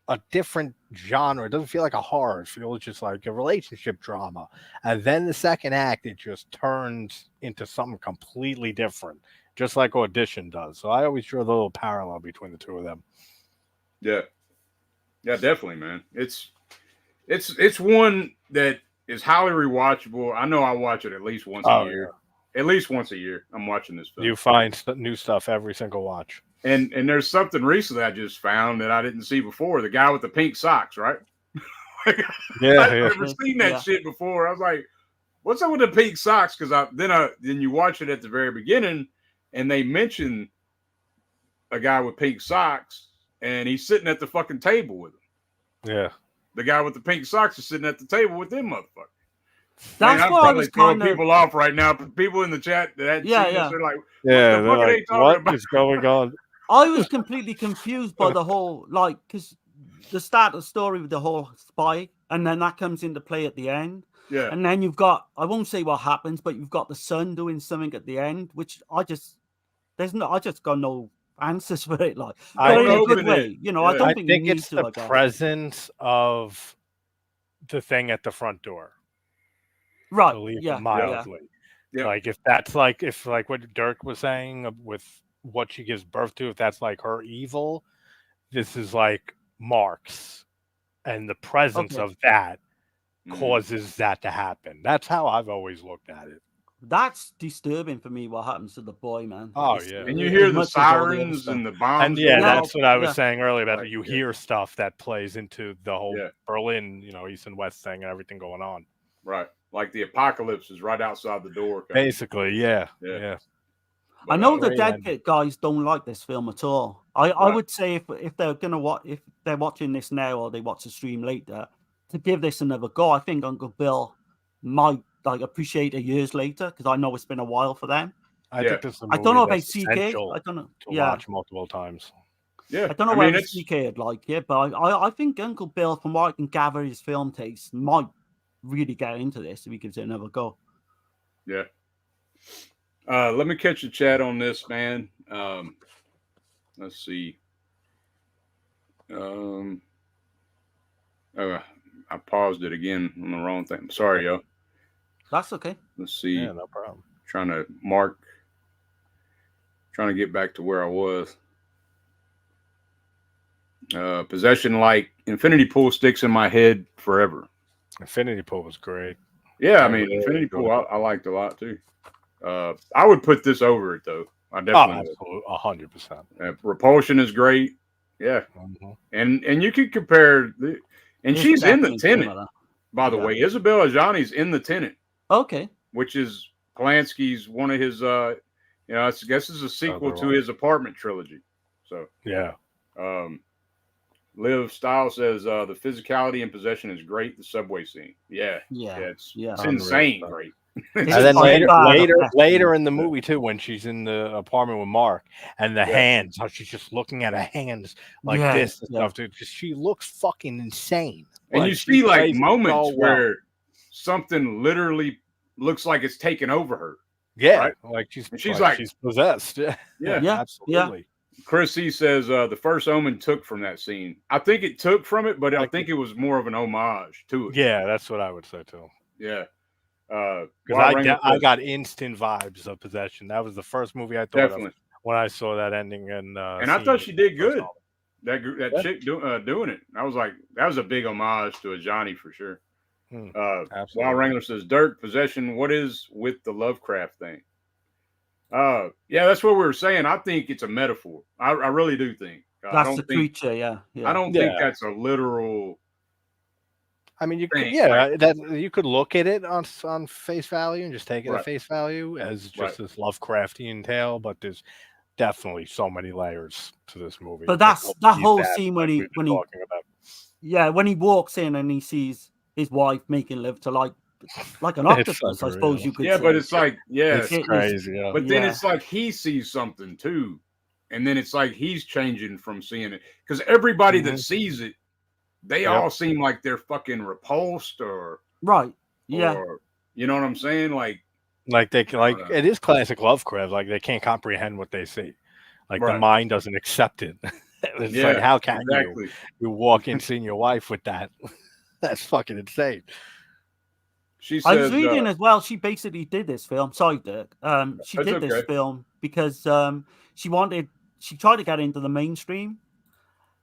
a different genre. It doesn't feel like a horror. It feels just like a relationship drama. And then the second act, it just turns into something completely different. just like Audition does. So I always draw the little parallel between the two of them. Yeah, definitely, man. It's one that is highly rewatchable. I know I watch it at least once a year. Yeah. At least once a year, I'm watching this film. You find new stuff every single watch. And there's something recently I just found that I didn't see before. The guy with the pink socks, right? I've never seen that shit before. I was like, what's up with the pink socks? Because then you watch it at the very beginning, and they mention a guy with pink socks, and he's sitting at the fucking table with him. Yeah. The guy with the pink socks is sitting at the table with them motherfuckers. That's why I was throwing people off right now. People in the chat that they're like, what is going on? I was completely confused by the whole, because the start of the story with the whole spy, and then that comes into play at the end. Yeah. And then you've got, I won't say what happens, but you've got the son doing something at the end, which I just got no answers for it. But in a good way. I don't think it's the presence of the thing at the front door. Right. Mildly. Yeah. Like if that's like what Dirk was saying with what she gives birth to, if that's like her evil, this is like Mark's, and the presence of that causes that to happen. That's how I've always looked at it. That's disturbing for me. What happens to the boy, man? And you hear the sirens and the bombs. And that's what I was saying earlier about you hear stuff that plays into the whole Berlin, East and West thing and everything going on. Right. Like the apocalypse is right outside the door. Basically, yeah. I know the DEADPIT guys don't like this film at all. I would say if they're if they're watching this now or they watch the stream later, to give this another go. I think Uncle Bill might appreciate it years later, because I know it's been a while for them. I think this is a movie I don't know about that's CK. essential I don't know. to watch multiple times. Yeah, I don't know whether CK would like it, but I think Uncle Bill, from what I can gather, his film taste might really get into this if he gives it another go. Yeah. Let me catch the chat on this, man. Let's see. I paused it again on the wrong thing. Sorry, yo. That's okay. Let's see. Yeah, no problem. Trying to get back to where I was. Possession, like Infinity Pool, sticks in my head forever. Infinity Pool was great. Yeah, I mean, Infinity Pool I liked a lot too. I would put this over it though. I definitely 100%. Repulsion is great. Yeah, and you could compare and she's in The Tenant, by the way. Isabelle Adjani's in The Tenant. Okay, which is Polanski's one of his. I guess it's a sequel to his Apartment trilogy. So yeah. Liv Style says the physicality and Possession is great. The subway scene, it's insane, great. And then later in the movie too, when she's in the apartment with Mark and the hands, how she's just looking at her hands like this and stuff. Dude, she looks fucking insane. And you see moments where something literally looks like it's taken over her. Yeah, right? like she's Yeah, possessed. Absolutely. Chris C says the first Omen took from that scene. I think it took from it, but I think it was more of an homage to it. Yeah, that's what I would say too. Yeah. Because I got instant vibes of Possession. That was the first movie I thought of when I saw that ending. And I thought she did good. That chick doing it. I was like, that was a big homage to Ajani for sure. Wild Wrangler says, Dirk, Possession, what is with the Lovecraft thing? Yeah, that's what we were saying. I think it's a metaphor. I really do think. That's the creature, yeah. I don't think that's a literal. I mean, you could look at it on face value and just take it at face value as just this Lovecraftian tale, but there's definitely so many layers to this movie. But that whole scene when he walks in and he sees his wife making love to like an octopus, I suppose you could say. But it's like, it's crazy. But then it's like he sees something too. And then it's like he's changing from seeing it. Because everybody that sees it, they all seem like they're fucking repulsed or right. Yeah. Or, you know what I'm saying? Like it is classic Lovecraft. Like they can't comprehend what they see. Like the mind doesn't accept it. It's like, how can you walk in seeing your wife with that? That's fucking insane. She I was says, reading as well. She basically did this film. Sorry, Dirk. She That's did this okay. film because she tried to get into the mainstream,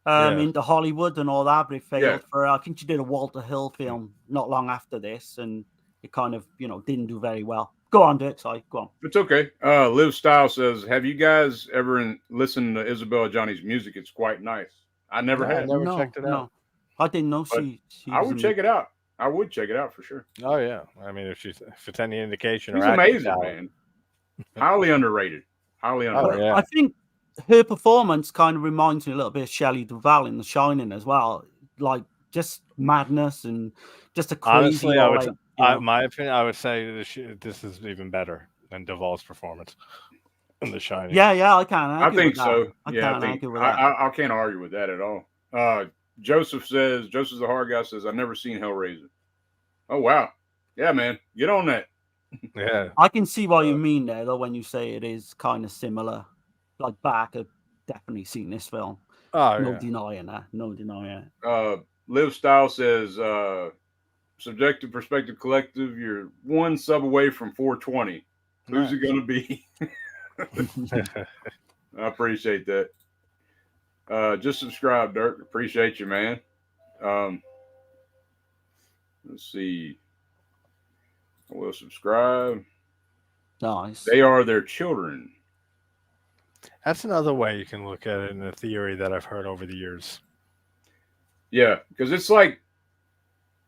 Yeah. into Hollywood and all that, but it failed Yeah. for her. I think she did a Walter Hill film not long after this, and it kind of, didn't do very well. Go on, Dirk. Sorry, go on. it's okay. Liv Style says, have you guys ever listened to Isabella Johnny's music? It's quite nice. I never No, I had. never No, checked it out. no, I didn't know But she I was would a check it out. I would check it out for sure. Oh yeah. I mean, if it's any indication, She's or acting amazing, talent. man. Highly underrated. Highly underrated. yeah. I think her performance kind of reminds me a little bit of Shelley Duvall in The Shining as well, like just madness and just a crazy. Honestly, I would. like, you know. My opinion, I would say this is even better than Duvall's performance in The Shining. Yeah, I can't. I think so. I Yeah, can't I think argue with that. I can't argue with that at all. Joseph the hard guy says, I've never seen Hellraiser. Oh wow. Yeah, man. Get on that. Yeah. I can see what you mean there, though, when you say it is kind of similar. Like back, I've definitely seen this film. Oh No yeah. denying that. No denying it. Liv Style says, Subjective Perspective Collective, you're one sub away from 420. Who's it going to be? I appreciate that. Just subscribe, Dirk. Appreciate you, man. Let's see. I will subscribe. Nice. They are their children. That's another way you can look at it in a theory that I've heard over the years. Yeah, because it's like,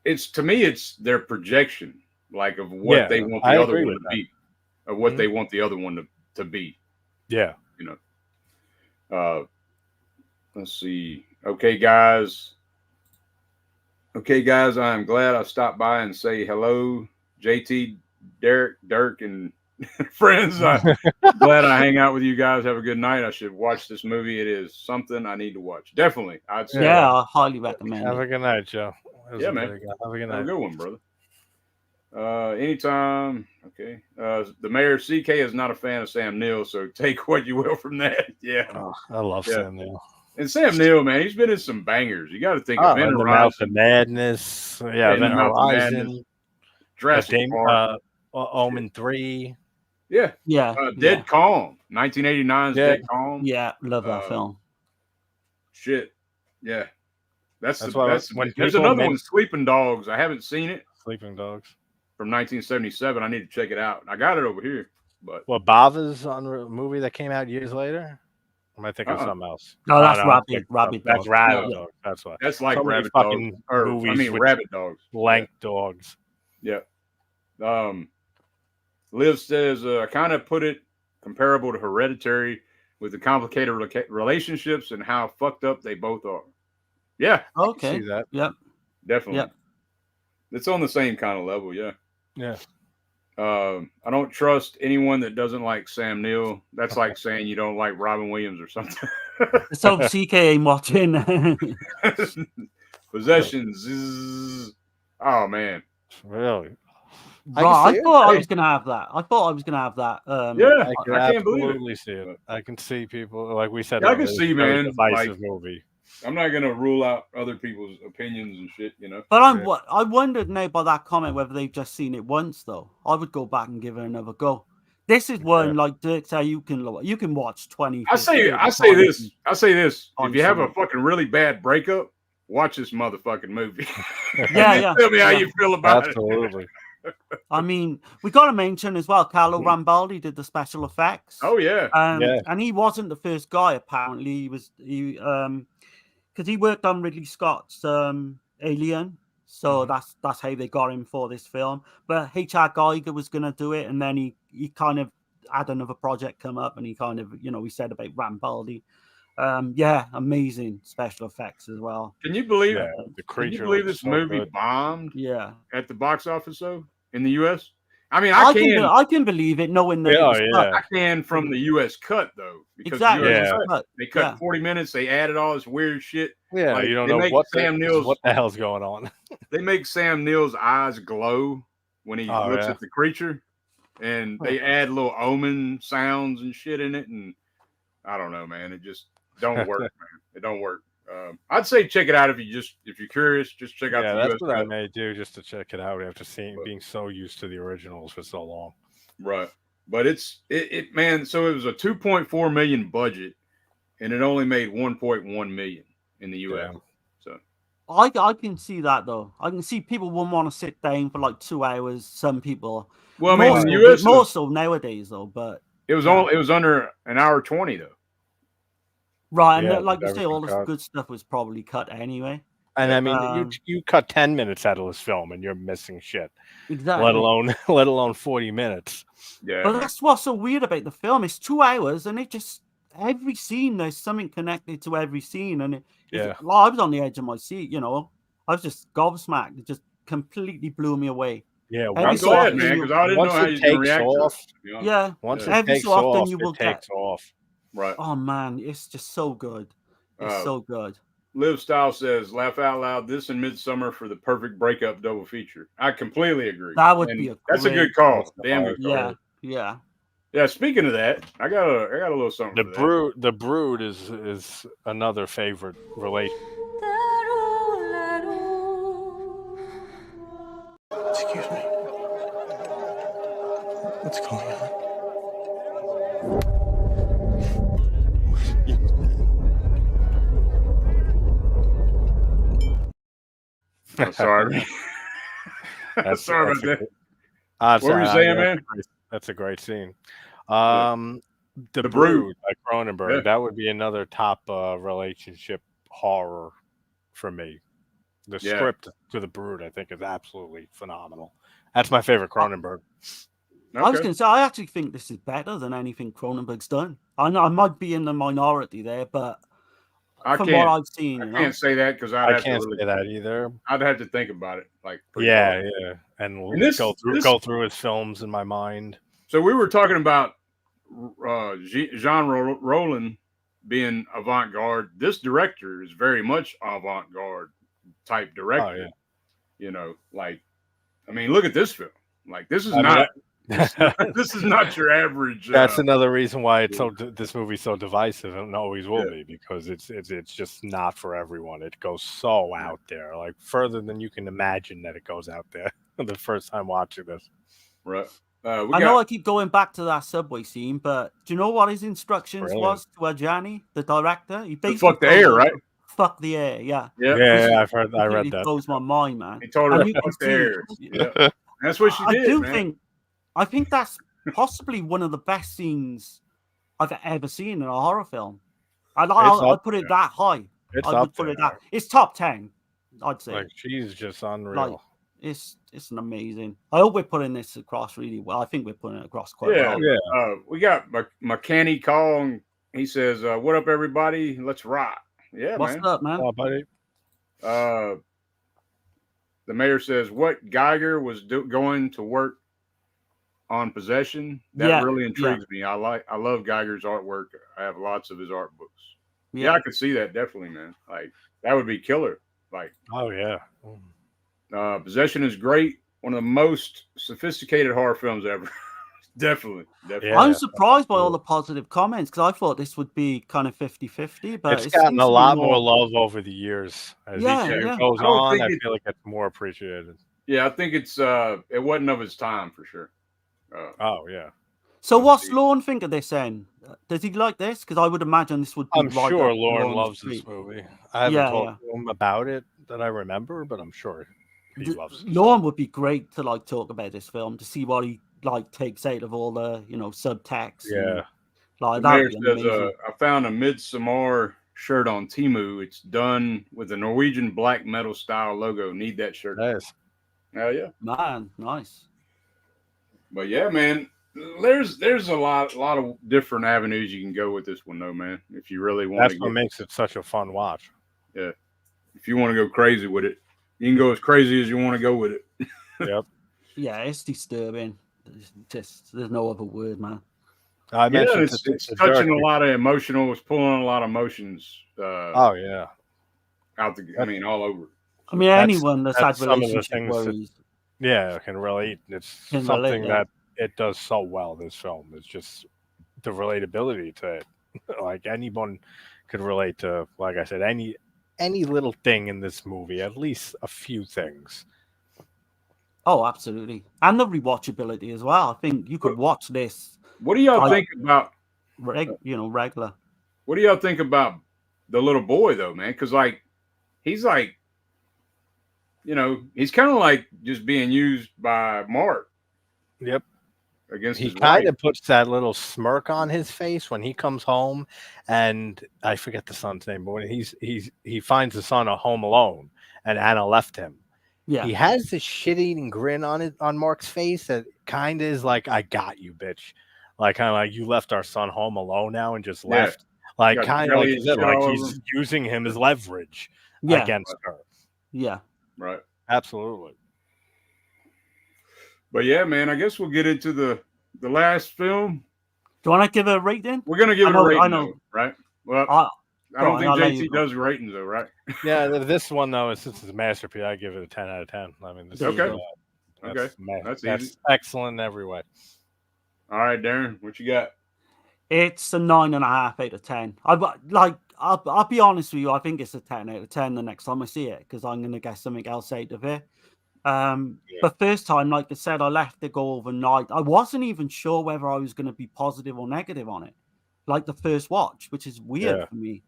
to me, it's their projection, like of what they want the other one to be, of what they want the other one to be. Yeah. Let's see. Okay, guys, I am glad I stopped by and say hello. JT, Derek, Dirk, and friends. I'm glad I hang out with you guys. Have a good night. I should watch this movie. It is something I need to watch. Definitely. I'd say. Yeah, I highly recommend Have it. a good night, Joe. Yeah, man. Have a good Have night. a good one, brother. Anytime. Okay. The mayor CK is not a fan of Sam Neill, so take what you will from that. Yeah. Oh, I love Sam Neill. And Sam Neill, man, he's been in some bangers. You got to think of In the Mouth of Madness. Yeah, In the Event Mouth of Horizon. Madness. Jurassic Park. Omen 3. Yeah. Yeah. Dead Calm. 1989's Dead Calm. Yeah, love that film. Shit. Yeah. That's when there's people another one, Sleeping Dogs. I haven't seen it. Sleeping Dogs. From 1977. I need to check it out. I got it over here. But Bava's on a movie that came out years later? Or am I thinking of something else? No, that's Rabbit That's Dogs. Rabbit Yeah. Dogs. That's what. That's like So many Rabbit Dogs. fucking movies with Rabbit Dogs. Blank dogs. Yeah. Liv says, I kind of put it comparable to Hereditary with the complicated relationships and how fucked up they both are. Yeah. Okay. See that? Yep. Definitely. Yep. It's on the same kind of level. Yeah. Yeah. I don't trust anyone that doesn't like Sam Neill. That's like saying you don't like Robin Williams or something. So CK ain't watching. Possessions. Oh, man. Really? I thought I was gonna have that. Yeah, I can't believe it. absolutely see it. I can see people, like we said. I can see, man. Divisive movie. I'm not gonna rule out other people's opinions and shit, you know. But I wondered now by that comment whether they've just seen it once though. I would go back and give it another go. This is one like Dirk said, you can watch 20. I say this. If you have a fucking really bad breakup, watch this motherfucking movie. Yeah. Tell me how you feel about it. Absolutely. I mean, we got to mention as well, Carlo Rambaldi did the special effects. Oh yeah. And he wasn't the first guy. Apparently, because he worked on Ridley Scott's Alien, so that's how they got him for this film. But H.R. Geiger was going to do it, and then he kind of had another project come up, and he kind of he said about Rambaldi. Amazing special effects as well. Can you believe the creature? Can you believe this movie good. bombed? Yeah. At the box office though, in the U.S. I mean, I can believe it, knowing that. I can from the U.S. cut though, because exactly. They cut 40 minutes. They added all this weird shit. Yeah, like, you don't know what the hell's going on. They make Sam Neill's eyes glow when he looks at the creature, and they add little omen sounds and shit in it, and I don't know, man. It just don't work, man. It don't work. I'd say check it out if you're curious. Just check out Yeah, the that's US what I title. may do just to check it out after being so used to the originals for so long. Right, but it man. So it was a 2.4 million budget, and it only made 1.1 million in the US. Damn. So I can see that though. I can see people wouldn't want to sit down for like 2 hours. Some people. well, I mean, more in the so, US, more so nowadays though. But it was under an hour 20 though. right, Yeah, and like you say, everything all this cut. good stuff was probably cut anyway. And I mean, you cut 10 minutes out of this film, and you're missing shit. Exactly. Let alone 40 minutes. Yeah, but that's what's so weird about the film. It's 2 hours, and it just every scene there's something connected to every scene, and I was on the edge of my seat. You know, I was just gobsmacked. It just completely blew me away. Yeah, I'm glad, man, because I didn't know how you can react off. to it. Yeah, once it every takes so often off, you will it takes get. off. Right. Oh man, it's just so good. It's so good. Liv Style says, "Laugh out loud. This and Midsummer for the perfect breakup double feature." I completely agree. That would be that's a good call. Damn good call. Yeah. Yeah. Speaking of that, I got a little something. The Brood is another favorite relation. Excuse me. What's going on? I'm sorry. Sorry about that. What were you saying, man? That's a great scene. The Brood by Cronenberg. Yeah. That would be another top relationship horror for me. The script to The Brood, I think, is absolutely phenomenal. That's my favorite Cronenberg. Okay. I was going to say, I actually think this is better than anything Cronenberg's done. I know I might be in the minority there, but from what I've seen, I can't say that because I can't say that either. I'd have to think about it. And go through his films in my mind. So we were talking about Jean Rollin being avant-garde. This director is very much avant-garde type director. Oh, yeah. You know, like, I mean, look at this film. Like, this is this is not your average. That's another reason why this movie's so divisive, and always will be, because it's just not for everyone. It goes so out there, like further than you can imagine that it goes out there. The first time watching this, right? I know I keep going back to that subway scene, but do you know what his instructions was to Ajani, the director? He basically fuck the air, right? Fuck the air, yeah. I read that. It blows my mind, man. He told her to fuck the air. Yeah. That's what she did. I think that's possibly one of the best scenes I've ever seen in a horror film. I'd put it that high. It's top 10, I'd say. Like, she's just unreal. Like, it's amazing. I hope we're putting this across really well. I think we're putting it across quite well. Yeah. We got McKinney call, and he says, "What up, everybody? Let's rock." Yeah, What's up, man? Oh, buddy. The mayor says, "What Geiger was going to work on Possession?" That really intrigues me. I love Geiger's artwork. I have lots of his art books. Yeah, I could see that definitely, man. Like, that would be killer. Like, oh yeah. Possession is great. One of the most sophisticated horror films ever. Definitely. Yeah. I'm surprised by all the positive comments, because I thought this would be kind of 50-50, but it's gotten a lot more love over the years. As each year goes on, I feel like it's more appreciated. Yeah, I think it wasn't of its time for sure. So what's Lorne think of this then? Does he like this? Because I would imagine this would be I'm sure Lorne loves this movie. I haven't talked to him about it that I remember, but I'm sure he loves it. Lorne would be great to like talk about this film, to see what he like takes out of all the subtext. Yeah. Like that. Says, I found a Midsommar shirt on Temu. It's done with a Norwegian black metal style logo. Need that shirt. Nice. Hell yeah. Man, nice. But yeah, man, there's a lot of different avenues you can go with this one though, man. If you really want That's what makes it such a fun watch. Yeah. If you want to go crazy with it, you can go as crazy as you want to go with it. Yep. Yeah, it's disturbing. There's no other word, man. It's touching a lot of emotional. It's pulling on a lot of emotions. All over. I mean, anyone that's had relationship worries. I can relate. It's something that it does so well. This film is just the relatability to it. Like, anyone could relate to, like I said, any little thing in this movie, at least a few things. Oh, absolutely, and the rewatchability as well. I think you could watch this. What do y'all think about regular? What do y'all think about the little boy though, man? Because he's like, he's kind of like just being used by Mark. Yep. Against he his kind wife. of puts that little smirk on his face when he comes home, and I forget the son's name, but when he finds the son at home alone, and Anna left him. Yeah, he has this shit-eating grin on Mark's face that kind of is like, "I got you, bitch." Like kind of like, you left our son home alone now and just left. Like kind of like you said, like he's using him as leverage against her. Yeah, right. Absolutely. But yeah, man, I guess we'll get into the last film. Do you want to give it a rating? We're gonna give it a rating, though, right? Well, I don't think JT does ratings though, right? Yeah, this one though, since it's a masterpiece, I give it a 10 out of 10. I mean, this okay. That's excellent in every way. All right, Darren, what you got? It's a 9.5 out of 10. I'll be honest with you. I think it's a 10 out of 10 the next time I see it, because I'm gonna get something else out of it. But first time, like I said, I left it go overnight. I wasn't even sure whether I was going to be positive or negative on it, like the first watch, which is weird for me.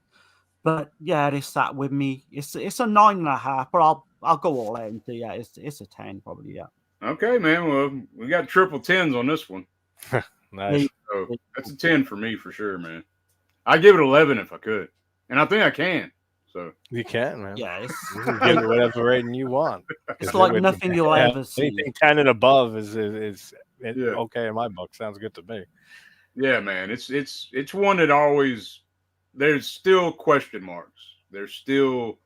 But yeah, it sat with me. It's a 9.5, but I'll go all out and say it's a 10 probably. Yeah. Okay, man. Well, we got triple 10s on this one. Nice. So that's a 10 for me for sure, man. I'd give it 11 if I could, and I think I can. So you can, man. Yeah, you can give it whatever rating you want. It's like nothing you'll ever see. Anything 10 and above is okay in my book. Sounds good to me. Yeah, man. It's one that always, there's still question marks. There's still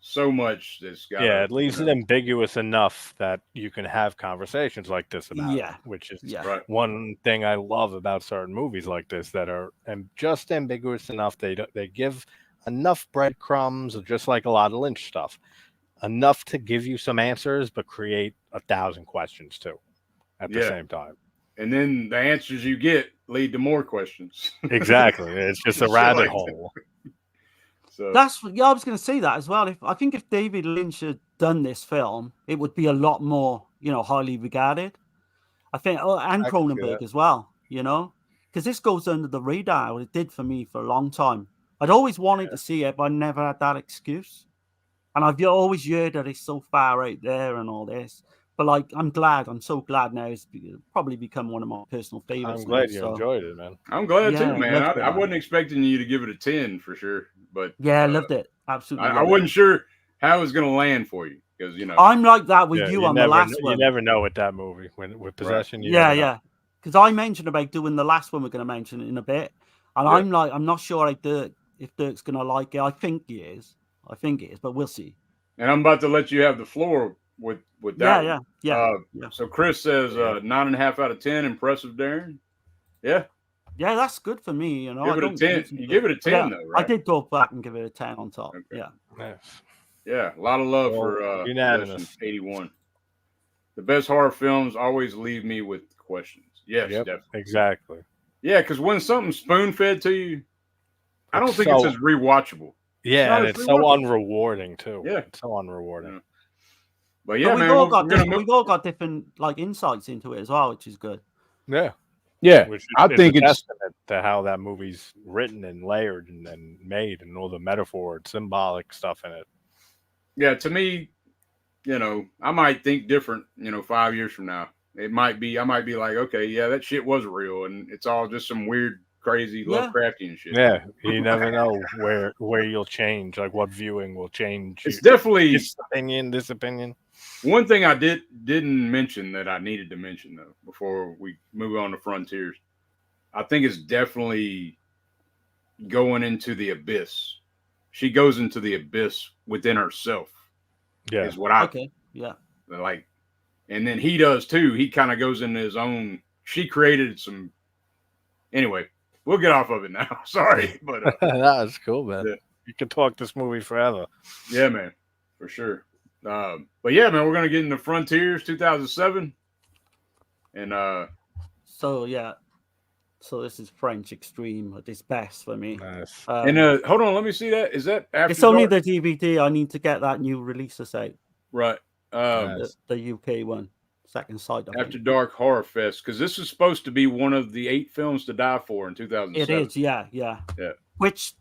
so much that's got. Yeah, it leaves it ambiguous enough that you can have conversations like this about it, which is one thing I love about certain movies like this that are just ambiguous enough. They give enough breadcrumbs, just like a lot of Lynch stuff, enough to give you some answers, but create 1,000 questions too at the same time. And then the answers you get lead to more questions. Exactly. It's just a rabbit hole. So I was going to say that as well. I think if David Lynch had done this film, it would be a lot more, highly regarded. I think, and Cronenberg as well, because this goes under the radar. It did for me for a long time. I'd always wanted to see it, but I never had that excuse. And I've always heard that it's so far out there and all this. But I'm so glad now. It's probably become one of my personal favorites. I'm glad you enjoyed it, man. I'm glad too, man. I wasn't expecting you to give it a 10 for sure, but I loved it. Absolutely. I wasn't sure how it was going to land for you because I'm like that with you on the last one. You never know with that movie with Possession. Right. Because I mentioned about doing the last one we're going to mention in a bit, and I'm not sure if Dirk's going to like it. I think he is, but we'll see. And I'm about to let you have the floor with that. Yeah. So Chris says 9.5 out of 10. Impressive, Darren. Yeah, that's good for me. Give it a 10. You give it a 10 though, right? I did go back and give it a 10 on top. Okay. Yeah. A lot of love for unanimous 81. The best horror films always leave me with questions. Yes, definitely. Exactly. Yeah, because when something's spoon fed to you, I don't think it's as rewatchable. Yeah, and it's so unrewarding too. Yeah, it's so unrewarding. But yeah, we've all got different insights into it as well, which is good. Yeah. Which I think it's a testament to how that movie's written and layered and made, and all the metaphor and symbolic stuff in it. Yeah, to me, I might think different. 5 years from now, I might be like, okay, yeah, that shit was real, and it's all just some weird, crazy Lovecraftian shit. Yeah, you never know where you'll change, like what viewing will change. It's definitely this opinion. One thing I didn't mention that I needed to mention though before we move on to Frontiers, I think it's definitely going into the abyss. She goes into the abyss within herself. Yeah, is what I like. And then he does too. He kind of goes into his own. She created some. Anyway, we'll get off of it now. Sorry, but that's cool, man. Yeah. You can talk this movie forever. Yeah, man, for sure. But yeah, man, we're gonna get into Frontiers 2007, and So this is French Extreme at its best for me. Nice. And hold on, let me see that. Is that After It's only Dark? the DVD. I need to get that new release out. Right. The UK one, second side. I After think. Dark Horror Fest, because this is supposed to be one of the 8 films to die for in 2007. It is, yeah. Yeah. Which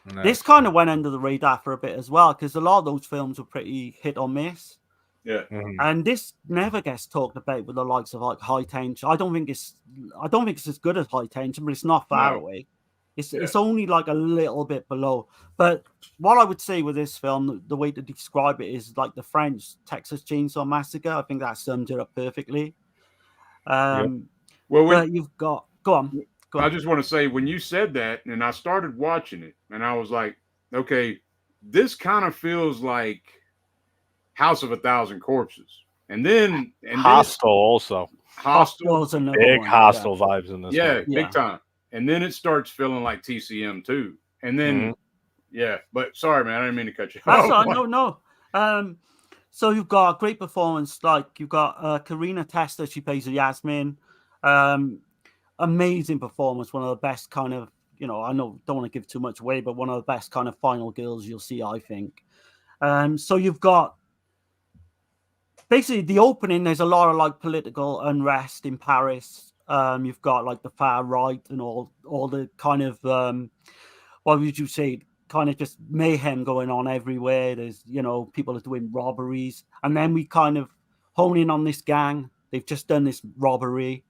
Nice. this kind of went under the radar for a bit as well, because a lot of those films were pretty hit or miss. Yeah. Mhm. And this never gets talked about with the likes of like High Tension. I don't think it's as good as High Tension, but it's not far No. away. It's only like a little bit below. But what I would say with this film, the way to describe it is like the French Texas Chainsaw Massacre. I think that sums it up perfectly. Well, But you've got go on. I just want to say, when you said that, and I started watching it, and I was like, okay, this kind of feels like House of a Thousand Corpses. And then Hostel also. Hostel. Was another Big one, Hostel vibes in this. Yeah, movie. Yeah. big time. And then it starts feeling like TCM too. And then, yeah, but sorry, man, I didn't mean to cut you That's off. no. So you've got a great performance. Like you've got Karina Testa. She plays Yasmin. Amazing performance. One of the best kind of, I know don't want to give too much away, but one of the best kind of final girls you'll see, I think. So you've got basically the opening. There's a lot of like political unrest in Paris. You've got like the far right and all the kind of what would you say, kind of just mayhem going on everywhere. There's people are doing robberies, and then we kind of hone in on this gang. They've just done this robbery.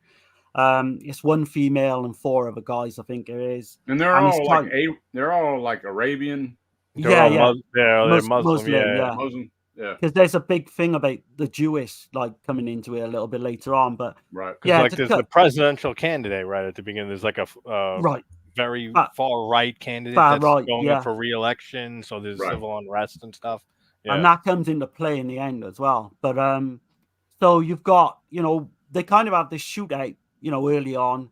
It's one female and 4 other guys, I think it is. And they're all like Arabian. They're They're Muslim. Yeah. Muslim. Yeah. Because there's a big thing about the Jewish like coming into it a little bit later on, but Right. yeah, Like there's the presidential candidate right at the beginning. There's like a right. very far right candidate Far that's right, going yeah. up for re-election. So there's civil unrest and stuff. Yeah. And that comes into play in the end as well. But so you've got, they kind of have this shootout, early on.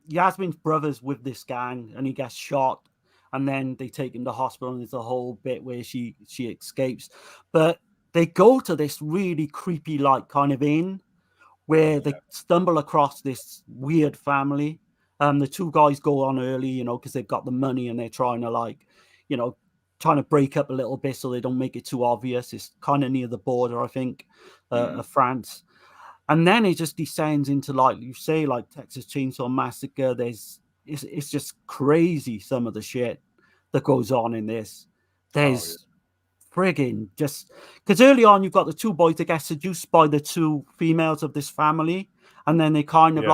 Yasmin's brother's with this gang and he gets shot, and then they take him to hospital, and there's a whole bit where she escapes. But they go to this really creepy like kind of inn where they stumble across this weird family. The 2 guys go on early, because they've got the money and they're trying to trying to break up a little bit so they don't make it too obvious. It's kind of near the border, I think, of France. And then it just descends into, like you say, like Texas Chainsaw Massacre. It's just crazy, some of the shit that goes on in this. There's frigging just... Because early on, you've got the 2 boys that get seduced by the 2 females of this family. And then they kind of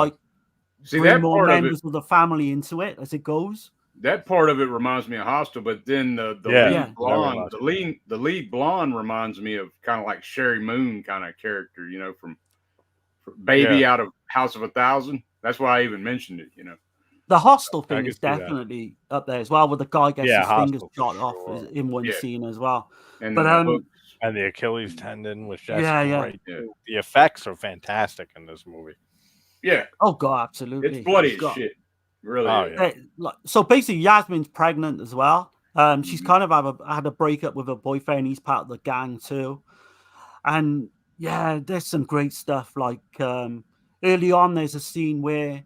bring more members of the family into it as it goes. That part of it reminds me of Hostel, but then the lead blonde reminds me of kind of like Sherry Moon kind of character, from Baby out of House of a Thousand. That's why I even mentioned it, The Hostel thing is definitely up there as well, where the guy gets his fingers shot off in one scene as well. And and the Achilles tendon, which great. Yeah. The effects are fantastic in this movie. Yeah. Oh god, absolutely. It's bloody as shit. Really. So basically, Yasmin's pregnant as well. She's kind of had a breakup with her boyfriend. He's part of the gang too. And yeah, there's some great stuff. Like early on, there's a scene where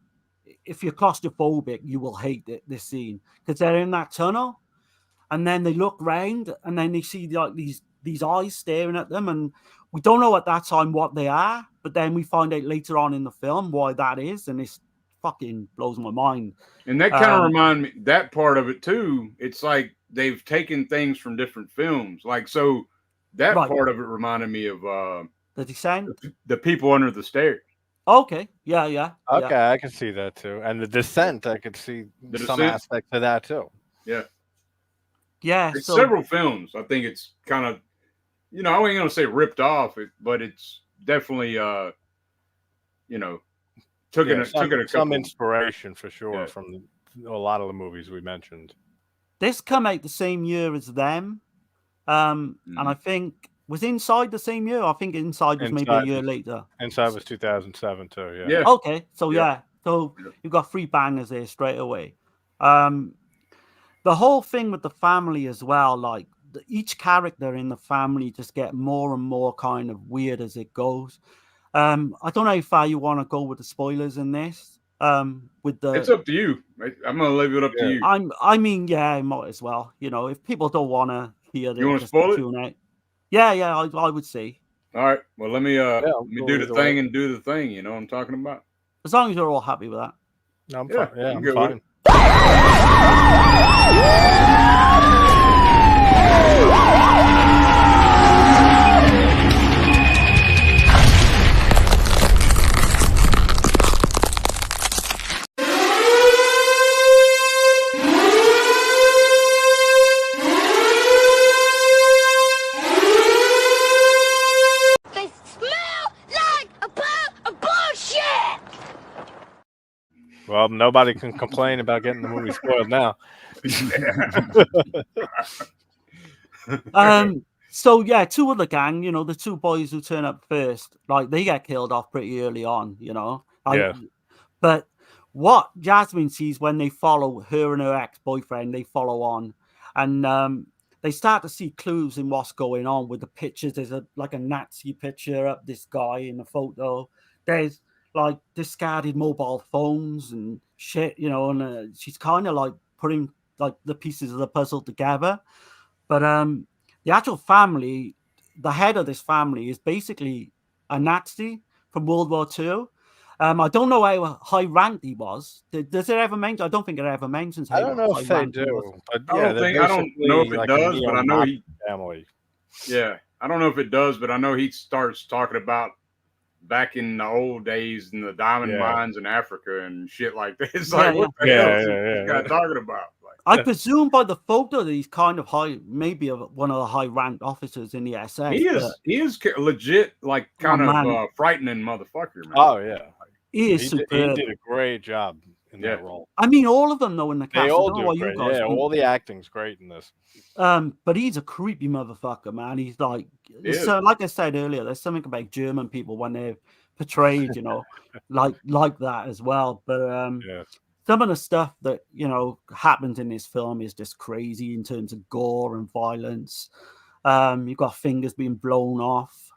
if you're claustrophobic, you will hate this scene, because they're in that tunnel, and then they look round, and then they see like these eyes staring at them, and we don't know at that time what they are, but then we find out later on in the film why that is, and it's fucking blows my mind. And that kind of remind me, that part of it too, it's like they've taken things from different films. Like, so that part of it reminded me of The Descent, the people under the stairs. Okay, yeah. Okay, I can see that too. And The Descent, I could see some aspects of that too. Yeah. It's several films. I think it's kind of, I ain't gonna say ripped off, but it's definitely took some inspiration for sure from a lot of the movies we mentioned. This come out the same year as them, and I think was Inside the same year. I think Inside was maybe a year later. Inside was 2007 too. Yeah. Okay, so so you've got 3 bangers there straight away. The whole thing with the family as well, like each character in the family just get more and more kind of weird as it goes. I don't know how far you want to go with the spoilers in this. With the, it's up to you. I'm gonna leave it up to you. I might as well. If people don't want to hear You want to just spoil it? tune out. Yeah, I would say. All right. Well, let me cool do the either thing way. and do the thing. You know what I'm talking about? As long as you're all happy with that. No, I'm Yeah, fine. Yeah, I'm I'm good with fine. They smell like a pile of bullshit! Well, nobody can complain about getting the movie spoiled now. So yeah, two of the gang, the two boys who turn up first, like they get killed off pretty early on, Yeah. But what Jasmine sees when they follow her and her ex-boyfriend, they follow on, and they start to see clues in what's going on with the pictures. There's a Nazi picture of this guy in the photo. There's like discarded mobile phones and shit, and she's kind of like putting like the pieces of the puzzle together. But the actual family, the head of this family is basically a Nazi from World War II. I don't know how high ranked he was. Does it ever mention? I don't think it ever mentions. I don't know if they high-ranked he was. do, but I yeah, don't know if it does, but I know he. Family. Yeah, I don't know if it does, but I know he starts talking about back in the old days in the diamond mines in Africa and shit like that. It's like, what the hell is this guy talking about? I presume by the photo that he's kind of high, maybe one of the high-ranked officers in the SS. He is legit, like kind of frightening motherfucker, man. Oh yeah, he is superb. He did a great job in that role. I mean, all of them though in the cast. They all do great. Yeah, all the acting's great in this. But he's a creepy motherfucker, man. He's like, so like I said earlier, there's something about German people when they're portrayed, like that as well. But some of the stuff that happens in this film is just crazy in terms of gore and violence. You've got fingers being blown off.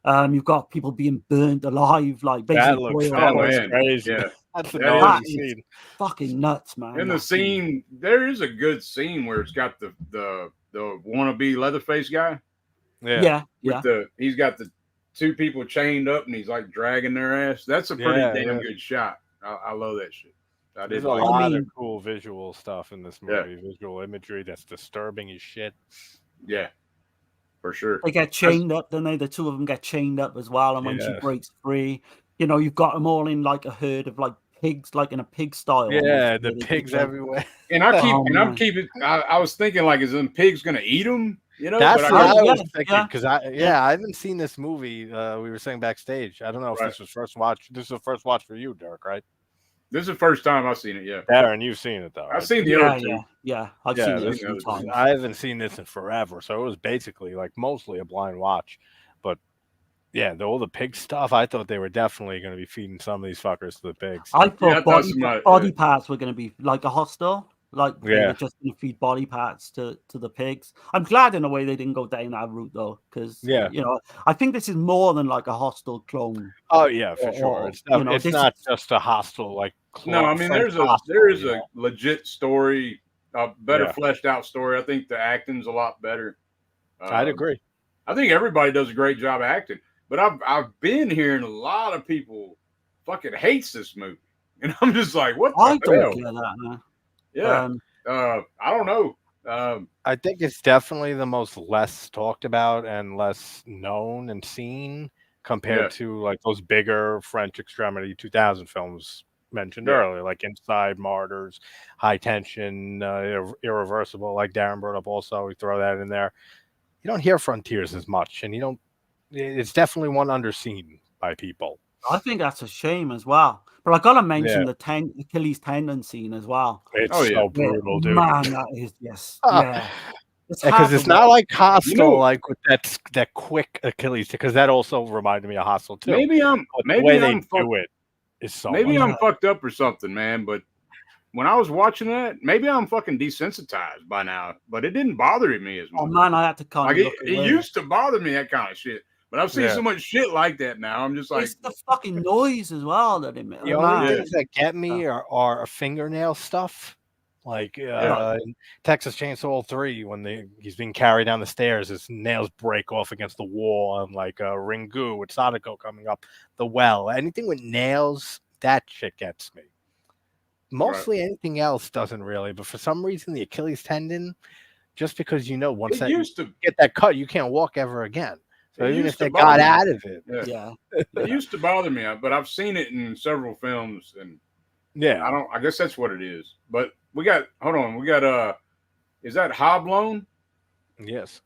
You've got people being burnt alive, like basically. That looks crazy. Yeah. That's that is fucking nuts, man. In the scene, there is a good scene where it's got the wannabe Leatherface guy. Yeah. He's got the two people chained up and he's like dragging their ass. That's a pretty damn good shot. I love that shit. There's a lot of cool visual stuff in this movie. Visual imagery that's disturbing as shit. Yeah, for sure. They get chained up, don't they? The two of them get chained up as well. And when she breaks free, you've got them all in like a herd of like pigs, like in a pig style. Yeah, the pigs everywhere. And I was thinking, like, is them pigs gonna eat them? That's what I was thinking, because I haven't seen this movie. We were saying backstage. I don't know if this was first watch. This is the first watch for you, Dirk, right? This is the first time I've seen it. Yeah, Darren, you've seen it though. Right? I've seen the other two. Yeah, I've seen it a few times. I haven't seen this in forever, so it was basically like mostly a blind watch. But yeah, all the pig stuff. I thought they were definitely going to be feeding some of these fuckers to the pigs. I thought body parts were going to be like a hostel. Like they were just going to feed body parts to the pigs. I'm glad in a way they didn't go down that route though, because I think this is more than like a hostel clone. Oh yeah, for sure. It's not just a hostel like clone. No, I mean there is a legit story, a better fleshed out story. I think the acting's a lot better. I'd agree. I think everybody does a great job acting, but I've been hearing a lot of people fucking hates this movie, and I'm just like, what the hell? I don't get that, man. Yeah, I don't know. I think it's definitely the most less talked about and less known and seen compared to like those bigger French Extremity 2000 films mentioned earlier, like Inside, Martyrs, High Tension, Irreversible, like Darren brought up also. We throw that in there. You don't hear Frontiers as much, and it's definitely one underseen by people. I think that's a shame as well. But I gotta mention the Achilles tendon scene as well. It's so brutal, dude. Man, that is because it's not like Hostel, like with that quick Achilles, because that also reminded me of Hostel too. Maybe the way they do it is so. Maybe I'm fucked up or something, man. But when I was watching that, maybe I'm fucking desensitized by now. But it didn't bother me as much. Oh man, I had to kind of. It used to bother me, that kind of shit. But I've seen Yeah. so much shit like that now. I'm just like, It's the fucking noise as well that it makes. The only Yeah. things that get me are fingernail stuff. Like in Texas Chainsaw 3, when he's being carried down the stairs, his nails break off against the wall, and like Ringu with Sadako coming up the well. Anything with nails, that shit gets me. Mostly anything else doesn't really, but for some reason the Achilles tendon, just because once it used to get that cut, you can't walk ever again. So It even used if to they got bother me. out of it, Yeah. it used to bother me, but I've seen it in several films, and yeah, I guess that's what it is. But we got is that Hoblone? yes.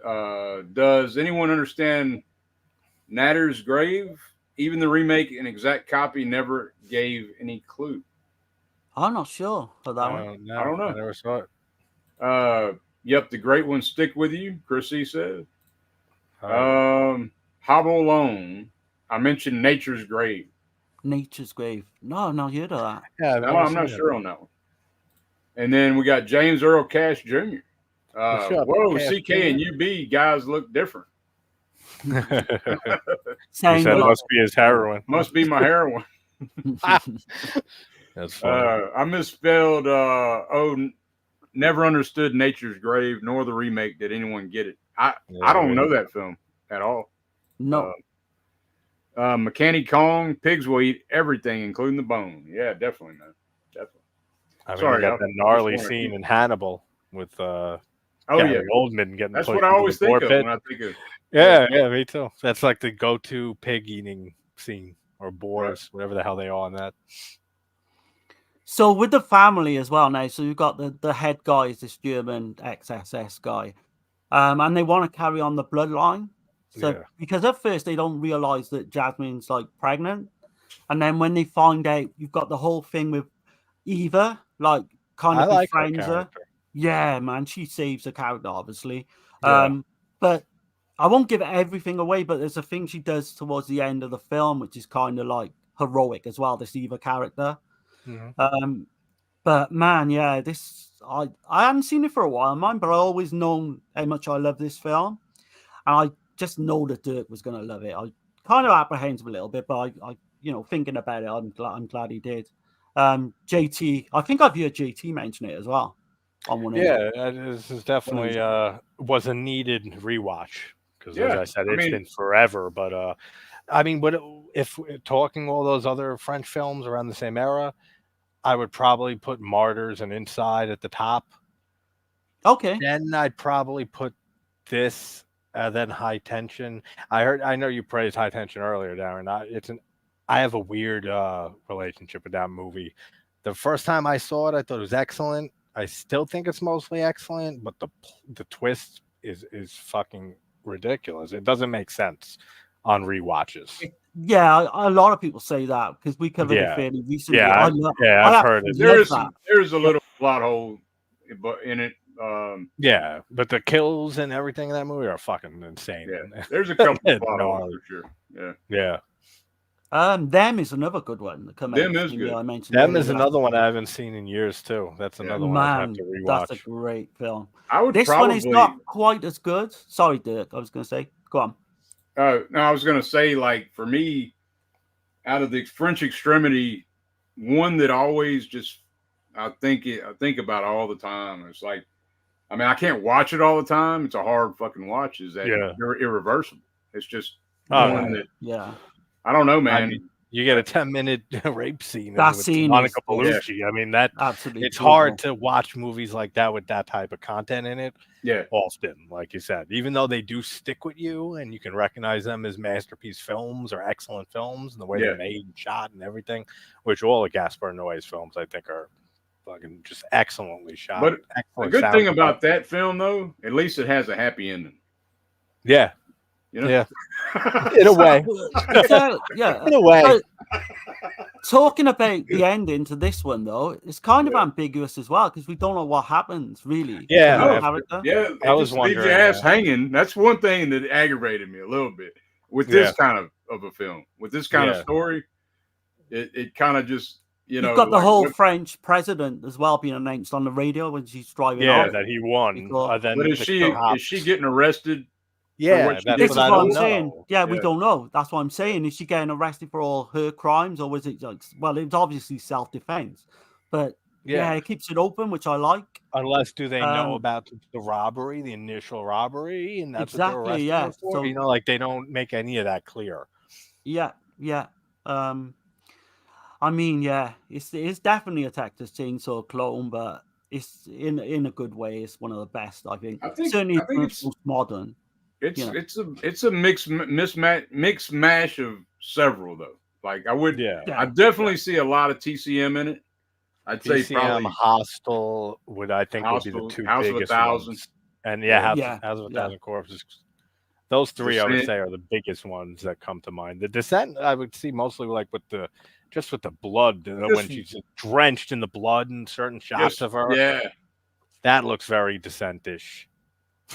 Does anyone understand Natter's Grave? Even the remake and exact copy never gave any clue. I'm not sure for that one. No, I don't know. I never saw it. Yep, the great ones stick with you, Chrissy said. Oh, Hobble Alone. I mentioned Nature's Grave. Nature's Grave. No, I've not heard of that. yeah, No, I'm not sure on that one. And then we got James Earl Cash Jr. What's up, Whoa, Cash CK and UB guys look different. He Saying said a lot. must be his heroin. Must be my heroin. That's funny. I misspelled. Never understood Nature's Grave, nor the remake. Did anyone get it? I don't know that film at all. No. Mechanic Kong, pigs will eat everything, including the bone. Yeah, definitely, man. Definitely. I mean, sorry, you got I that gnarly just wanna scene keep- in Hannibal with Oh Gary yeah, Oldman getting that's pushed what I into always the think boar of pit. when I think of. Yeah, me too. That's like the go-to pig eating scene, or boars, whatever the hell they are on that. So with the family as well now, so you've got the head guy is this German ex-SS guy, and they want to carry on the bloodline. So Yeah. because at first they don't realize that Jasmine's like pregnant, and then when they find out, you've got the whole thing with Eva, like kind I of like her befriends her. character. Yeah, man, she saves the character obviously. Yeah. But I won't give everything away, but there's a thing she does towards the end of the film, which is kind of like heroic as well. This Eva character. Mhm. But man, yeah, I hadn't seen it for a while, man, but I always known how much I love this film, and I just know that Dirk was gonna love it. I kind of apprehensive a little bit, but I thinking about it, I'm glad he did. JT, I think I've heard JT mention it as well on one of them. Yeah, this is definitely was a needed rewatch because, as Yeah, I said, I it's mean- been forever. But I mean, if talking all those other French films around the same era, I would probably put Martyrs and Inside at the top. Okay, Then I'd probably put this, then High Tension. I know you praised High Tension earlier, Darren. I have a weird relationship with that movie. The first time I saw it, I thought it was excellent. I still think it's mostly excellent, but the twist is fucking ridiculous. It doesn't make sense on rewatches. yeah, a lot of people say that because we covered Yeah. it fairly recently. Yeah, I I've heard it. absolutely love that. There's a little plot hole, but in it, Yeah, but the kills and everything in that movie are fucking insane. yeah, there's a couple Yeah, of plot holes gnarly. for sure. Yeah, Yeah. Them is another good one. That come out Them is recently, good. I mentioned Them is earlier. another one I haven't seen in years too. That's another one I have Man, to that's a rewatch. great film. I would This probably. one is not quite as good. Sorry, Dirk. I was going to say, go on. No, I was gonna say, like, for me, out of the French Extremity, one that always just I think about all the time. It's like, I mean, I can't watch it all the time. It's a hard fucking watch. Is that Irreversible? It's just one that Yeah. I don't know, man. I mean, you get a 10-minute rape scene That with scene Monica is- Bellucci. I mean, that Absolutely. it's hard to watch movies like that with that type of content in it. Yeah, Often, like you said, even though they do stick with you and you can recognize them as masterpiece films or excellent films and the way they're made and shot and everything, which all of Gaspar Noé's films I think are fucking just excellently shot. but the excellent good thing sound about that film, though, at least it has a happy ending. yeah, You know? yeah, in a way, Yeah. in a way. So, talking about the ending to this one, though, it's kind of ambiguous as well because we don't know what happens really. Yeah, to the no, character. Yeah, I was just leave your wondering, ass hanging. That's one thing that aggravated me a little bit with this kind of a film, with this kind of story. It kind of just You've got the whole French president as well being announced on the radio when she's driving off. that he won. Because- Then But is she getting arrested Yeah, what she that's This what is I what don't I'm know. saying. Yeah, we Yeah. don't know. That's what I'm saying. Is she getting arrested for all her crimes, or was it like? Well, it's obviously self-defense, but yeah, Yeah. it keeps it open, which I like. Unless do they know Um, about the robbery, the initial robbery, and that's what they're exactly. arresting Yeah. her for? So You know, like they don't make any of that clear. yeah, yeah. Um, I mean, yeah, it's definitely a Texas Chainsaw clone, but it's in a good way. It's one of the best, I think. I think Certainly, I think it's most modern. it's You know. it's a mixed mash of several though. Like I Yeah. definitely see a lot of TCM in it. I'd say PCM, probably Hostel would I think would be the two House of a biggest Thousand, ones. And yeah, House, Yeah, House of a yeah. Thousand Corpses. Those three I would Descent. say are the biggest ones that come to mind. The Descent I would see mostly like with the blood when she's just drenched in the blood in certain shots of her. Yeah, That looks very Descent-ish.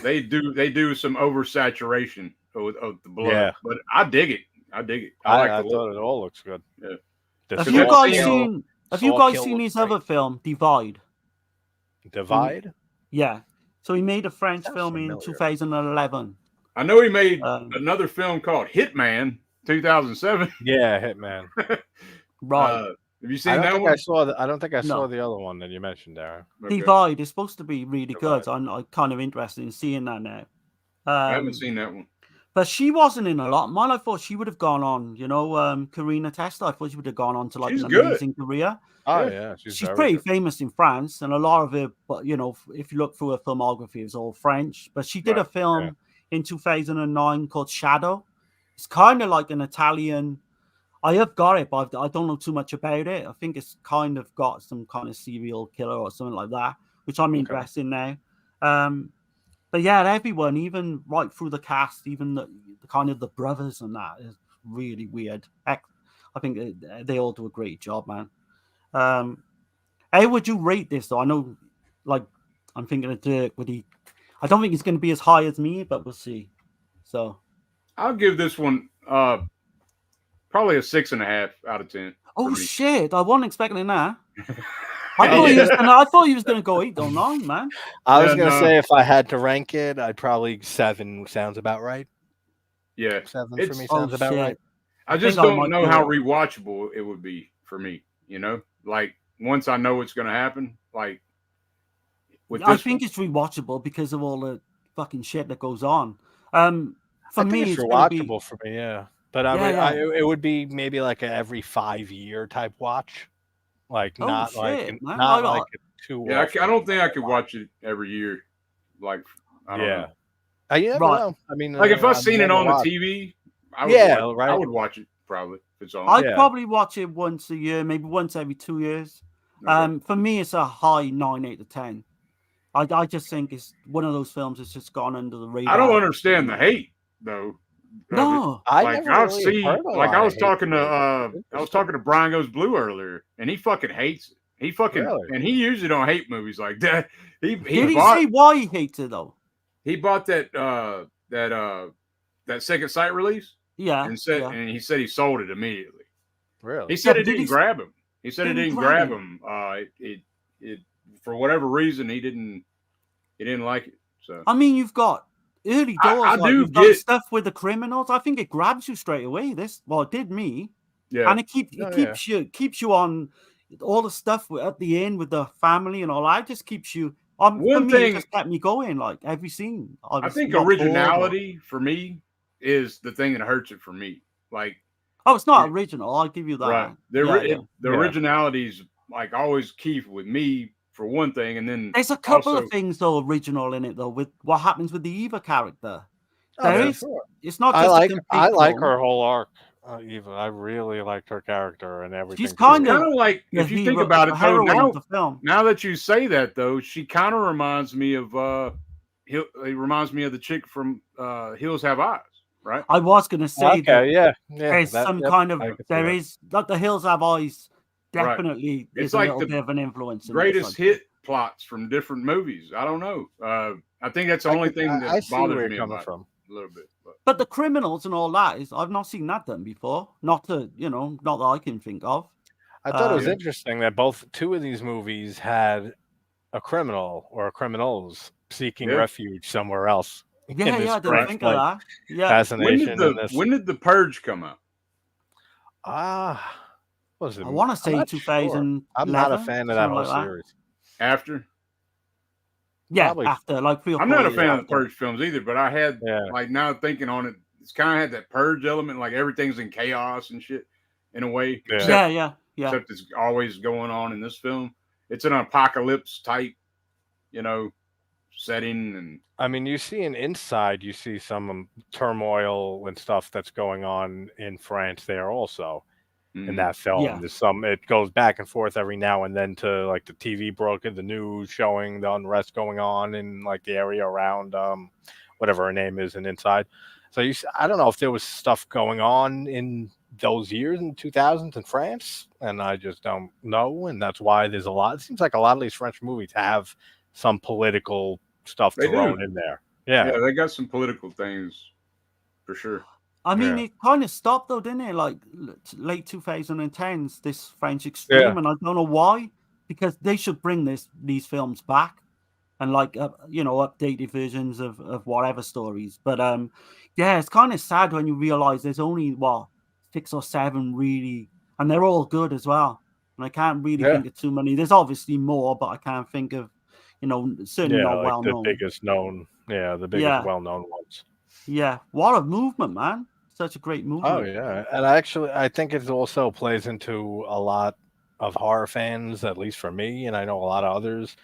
they do some oversaturation of the blood, Yeah. but I dig it. I I thought it all looks good. Yeah. The Have Saw you guys kill- seen? Have you Saw guys kill seen looks his great. other film, Divide? Divide? Yeah. So he made a French Sounds film familiar. in 2011. I know he made another film called Hitman 2007. Yeah, Hitman. Right. Have you I seen don't that think one? I saw I don't think I saw No. the other one that you mentioned there. Okay. Divide is supposed to be really Divide. good. I'm kind of interested in seeing that now. I haven't seen that one. But she wasn't in a lot. Man, I thought she would have gone on, Karina Testa. I thought she would have gone on to like She's an good. amazing career. Oh Yeah. yeah, She's very pretty good. famous in France, and a lot of her, but if you look through her filmography, it's all French. But she did a Right, film in 2009 called Shadow. It's kind of like an Italian. I have got it, but I don't know too much about it. I think it's kind of got some kind of serial killer or something like that, which I'm interested in now. But yeah, everyone, even right through the cast, even the kind of the brothers and that is really weird. I think they all do a great job, man. How would you rate this though? I know, like, I'm thinking of Dirk. I don't think it's going to be as high as me, but we'll see. So I'll give this one probably a 6.5 out of 10. oh for me. shit! I wasn't expecting that. I thought he was gonna go 8 or 9, man. I was Yeah, gonna no. say if I had to rank it, I'd probably 7 sounds about right. Yeah, 7 for It's- me Oh sounds about shit! right. I just think I don't might know do how it. rewatchable it would be for me. Like once I know what's going to happen, like with I this think one. it's rewatchable because of all the fucking shit that goes on. For I think me, it's it's gonna be rewatchable for me, yeah. But Yeah, it would be maybe like a every 5-year type watch, like Oh, not shit, man. not I- like a too. Yeah, I often don't think I type could watch it every year. Like I don't know. You never Right. know. I mean, Like if I've I've seen it never on the watched- TV, I right. would watch it probably if it's on. I'd Yeah. probably watch it once a year, maybe once every 2 years. Okay. For me, it's a high 9, 8 to 10. I just think it's one of those films that's just gone under the radar. I don't understand the hate though. of it. No, I Like never I've really seen, heard a like lot I of was hate talking for to, it. I was talking to Brian Goes Blue earlier, and he fucking hates it. He fucking, Really? and he usually don't hate movies like that. He did he bought say why he hates it though? he bought that Second Sight release, Yeah, and said, yeah. and he said he sold it immediately. Really? He said but it did didn't he- grab him. He said it didn't didn't grab grab him. It for whatever reason he didn't like it. So I mean, you've got early doors. I like, do you've got get- stuff with the criminals. I think it grabs you straight away. It did me, yeah, and it keeps you on all the stuff at the end with the family and all. That just keeps you. For One me, thing- it just kept me going. Like every scene, I was think not bored or- originality for me is the thing that hurts it for me. Like Oh, it's not original. I'll give you that. right, the Yeah. originality's like always key with me for one thing, and then There's a couple also- of things though original in it though. With what happens with the Eva character, Oh, there yeah, is. sure. It's not. I Just like a complete clone. her whole arc. Eva, I really liked her character and everything. She's she kind did. of kind of like the if you think hero- about the it though, heroine of the film. now that you say that though, she kind of reminds me of it reminds me of the chick from Hills Have Eyes, right? I was going to say that Okay, yeah. there's that- some yep, kind of I can see there that. is like the Hills Have Eyes. Right. Definitely, It's is a like little the bit of an influence. In Greatest this, hit plots from different movies. I don't know. I think that's the only thing that I see where bothers you're me coming about it from. a little bit. But but the criminals and all that is I've not seen that done before. Not that I can think of. I thought it was Yeah. interesting that two of these movies had a criminal or criminals seeking Yeah. refuge somewhere else. Yeah, this yeah, I didn't French, think like, of that. Yeah. Fascination in this. When did the Purge come out? What was it? I want to I'm say not sure. I'm not a 2011, fan of that something whole like that. series. After? Yeah, Probably. after like 3 or I'm 4 not a years fan of the after. Purge films either, but I had Yeah. like now thinking on it, it's kind of had that Purge element, like everything's in chaos and shit in a way. Yeah. Yeah. Except it's always going on in this film. It's an apocalypse type, setting, and I mean, you see inside, you see some turmoil and stuff that's going on in France there also in that film. Yeah. There's it goes back and forth every now and then to like the TV broken, the news showing the unrest going on in like the area around whatever her name is and inside. So I don't know if there was stuff going on in those years in 2000s in France, and I just don't know, and that's why there's a lot. It seems like a lot of these French movies have some political stuff They thrown do. in there. yeah, they got some political things for sure. I mean, Yeah. it kind of stopped though, didn't it? Like late 2010s, this French Extreme, and I don't know why, because they should bring these films back and like updated versions of whatever stories. But yeah, it's kind of sad when you realize there's only 6 or 7 really, and they're all good as well. And I can't really think of too many. There's obviously more, but I can't think of, certainly not like well the known. biggest known, the biggest well-known ones. Yeah, what a movement, man! Such a great movement. Oh yeah, and I think it also plays into a lot of horror fans, at least for me, and I know a lot of others,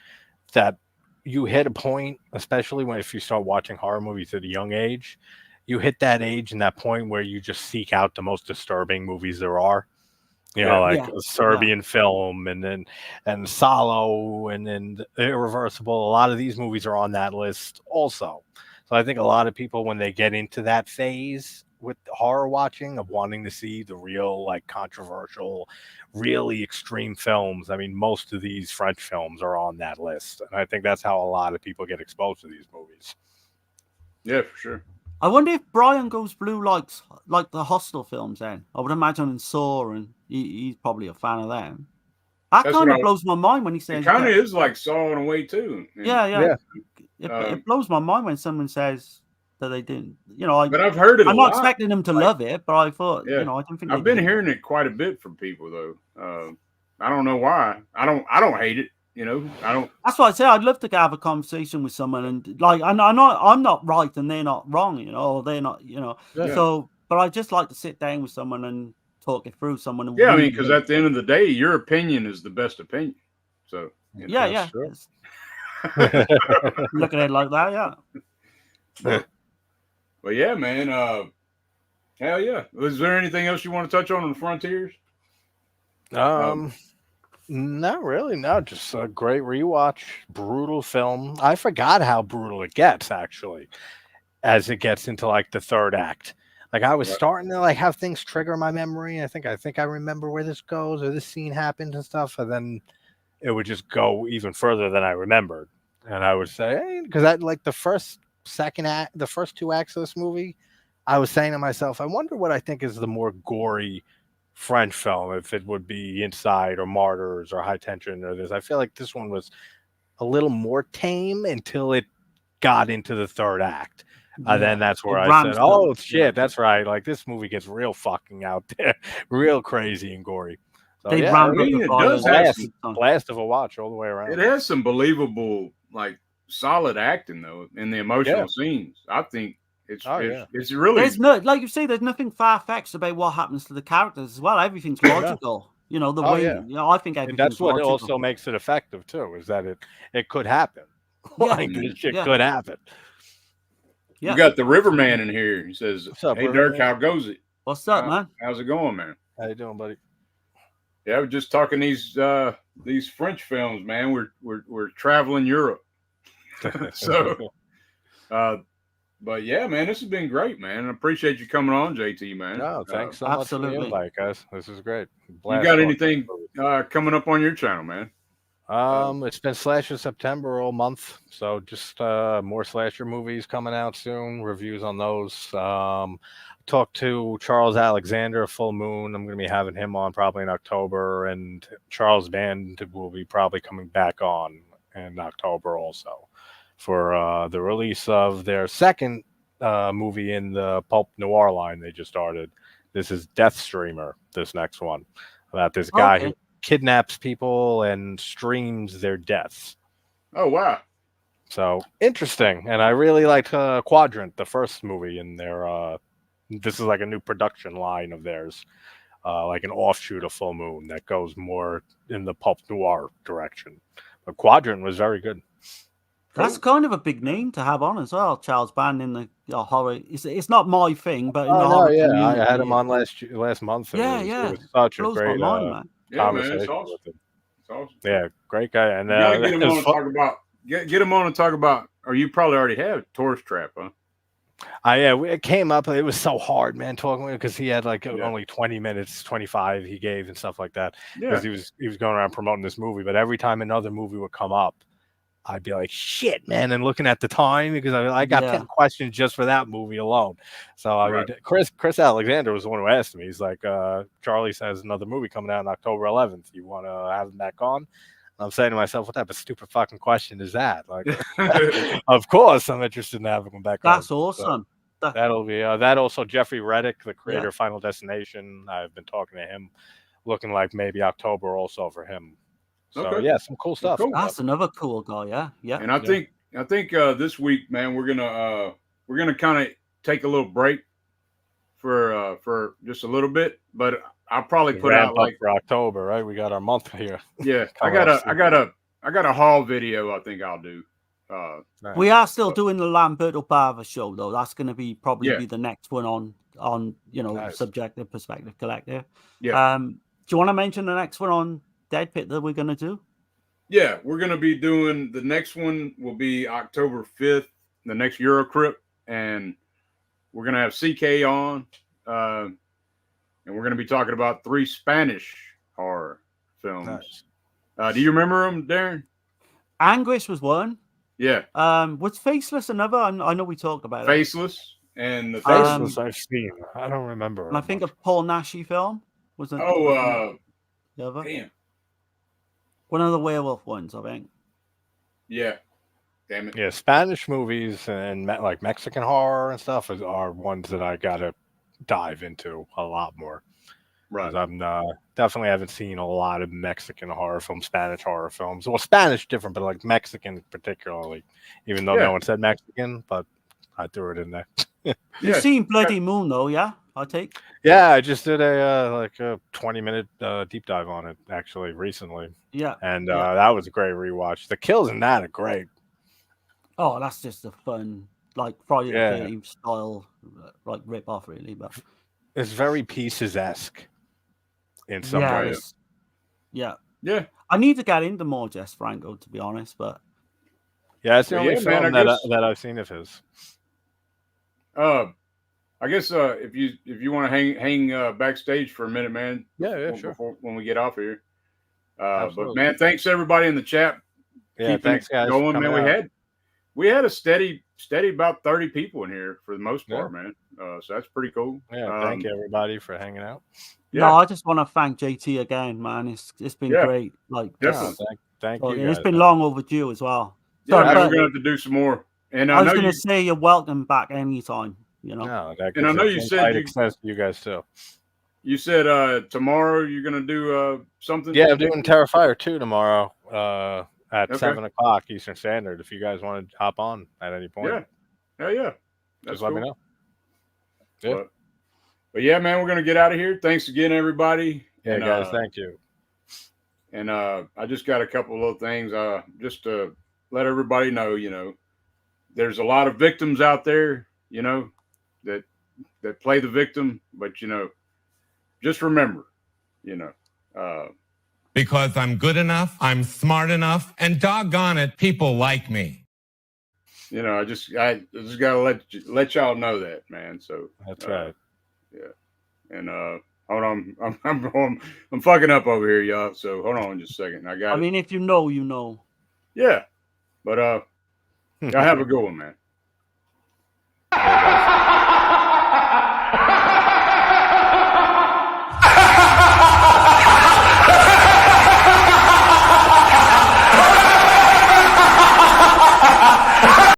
that you hit a point, especially if you start watching horror movies at a young age, you hit that age and that point where you just seek out the most disturbing movies there are. Like a Serbian film, and Salo, and then Irreversible. A lot of these movies are on that list also. So I think a lot of people, when they get into that phase with horror watching of wanting to see the real, like, controversial, really extreme films, I mean, most of these French films are on that list. And I think that's how a lot of people get exposed to these movies. Yeah, for sure. I wonder if Brian Goes Blue likes like the Hostel films then. I would imagine in Saw, and he's probably a fan of them. That kind of blows my mind when he says... It kind of is like Saw in a way too. Yeah. It blows my mind when someone says that they didn't. But I've heard it. I'm not expecting them to love it, but I thought, I didn't think I've been hearing it quite a bit from people though. I don't know why. I don't hate it. I don't. That's why I say I'd love to have a conversation with someone, and like I'm not right and they're not wrong, or they're not, So, but I just like to sit down with someone and talk it through. Someone. Yeah, I mean, because at the end of the day, your opinion is the best opinion. So. Yeah. Look at it like that, yeah. But yeah, man. Hell yeah. Was there anything else you want to touch on the Frontiers? Not really. No, just a great rewatch. Brutal film. I forgot how brutal it gets, actually, as it gets into like the third act. Like I was starting to like have things trigger my memory. I think I remember where this goes or this scene happens and stuff, and then it would just go even further than I remembered. And I would say, hey, because I like the first 2 acts of this movie, I was saying to myself, I wonder what I think is the more gory French film, if it would be Inside or Martyrs or High Tension or this. I feel like this one was a little more tame until it got into the third act. Then that's where I said, oh, shit, that's right. Like, this movie gets real fucking out there, real crazy and gory. So, it does have blast of a watch all the way around. It has some believable, like, solid acting, though, in the emotional scenes. I think it's really... There's no, like you say, there's nothing far-fetched about what happens to the characters as well. Everything's logical. The way, I think everything's that's what logical. also makes it effective, too, is that it could happen. Like, this shit could happen. Yeah. You got the Riverman in here. He says, up, hey, Dirk, how goes it? What's up, man? How's it going, man? How you doing, buddy? Yeah, we're just talking these French films, man. We're traveling Europe. So, but yeah, man, this has been great, man. I appreciate you coming on, JT, man. No, thanks so much for the invite, guys. This is great. You got anything coming up on your channel, man? It's been Slasher September all month, so just more slasher movies coming out soon. Reviews on those. Talked to Charles Alexander, Full Moon. I'm going to be having him on probably in October, and Charles Band will be probably coming back on in October also. for the release of their second movie in the pulp noir line they just started. This is Death Streamer, this next one, about this guy who kidnaps people and streams their deaths. Oh, wow. So interesting. And I really liked Quadrant, the first movie in their, this is like a new production line of theirs, like an offshoot of Full Moon that goes more in the pulp noir direction. But Quadrant was very good. That's kind of a big name to have on as well, Charles Band in the horror. It's not my thing, but in the horror community, I had him on last month. It was such a great mind, conversation. Man, awesome. With him. It's awesome. Yeah, great guy. And you gotta get him on to talk about. Get him on and talk about. Or you probably already have Tourist Trap, huh? It came up. It was so hard, man, talking with him because he had like only 20 minutes, 25 he gave and stuff like that. Because he was going around promoting this movie, but every time another movie would come up, I'd be like, shit, man, and looking at the time because I got 10 questions just for that movie alone. So I mean, Chris Alexander was the one who asked me. He's like, Charlie says another movie coming out on October 11th. You want to have him back on? I'm saying to myself, what type of stupid fucking question is that? Like, of course, I'm interested in having him back on. That's awesome. So that'll be that. Also, Jeffrey Reddick, the creator of Final Destination. I've been talking to him, looking like maybe October also for him. So some cool stuff. Cool. That's another cool guy. Yeah. And I think this week, man, we're gonna kind of take a little break for just a little bit, but I'll probably put out like for October, right? We got our month here. Yeah, I got a haul video. I think I'll do. Nice. We are still doing the Lamberto Bava show though. That's going to be probably the next one on Subjective Perspective Collective. Yeah. Do you want to mention the next one on DEADPIT that we're going to do? Yeah, we're going to be doing the next one will be October 5th, the next EuroCrypt, and we're going to have CK on, and we're going to be talking about 3 Spanish horror films. Nice. Do you remember them, Darren? Anguish was one. Yeah. Was Faceless another? I know we talked about it. Faceless and the Faceless I've seen. I don't remember. And I think a Paul Naschy film was it? Damn. One of the werewolf ones, I think. Yeah. Damn it. Yeah, Spanish movies and like Mexican horror and stuff are ones that I gotta dive into a lot more. Right. I'm definitely haven't seen a lot of Mexican horror films, Spanish horror films. Well, Spanish different, but like Mexican particularly. Even though no one said Mexican, but I threw it in there. You've seen Bloody Moon though, yeah? I take. Yeah, I just did a 20-minute deep dive on it actually recently. Yeah, and that was a great rewatch. The kills in that are great. Oh, that's just a fun like Friday the 13th style like rip off, really. But it's very Pieces-esque in some ways. Yeah. I need to get into more Jess Franco, to be honest, but it's the only film that I've seen of his. I guess if you want to hang backstage for a minute, man. Sure. Before, when we get off here. But man, thanks everybody in the chat. Yeah, thanks guys. Going, man. We had a steady about 30 people in here for the most part, man. So that's pretty cool. Yeah, thank you everybody for hanging out. Yeah. No, I just want to thank JT again, man. It's been great. Like, thank you. It's been long overdue as well. So we're gonna have to do some more. And I was gonna say you're welcome back anytime. You know. No, and I know you said you guys too. You said tomorrow you're gonna do something. Yeah, I'm doing Terrifier 2 tomorrow at 7:00 Eastern Standard. If you guys want to hop on at any point, yeah, just let me know. Yeah. But yeah, man, we're gonna get out of here. Thanks again, everybody. Yeah, and, guys, thank you. And I just got a couple of little things just to let everybody know. There's a lot of victims out there, that play the victim, but just remember, because I'm good enough, I'm smart enough, and doggone it, people like me. I just gotta let y'all know that, man. So that's right. Yeah. And hold on, I'm fucking up over here, y'all. So hold on just a second. I mean, if you know, you know. Yeah. But y'all have a good one, man.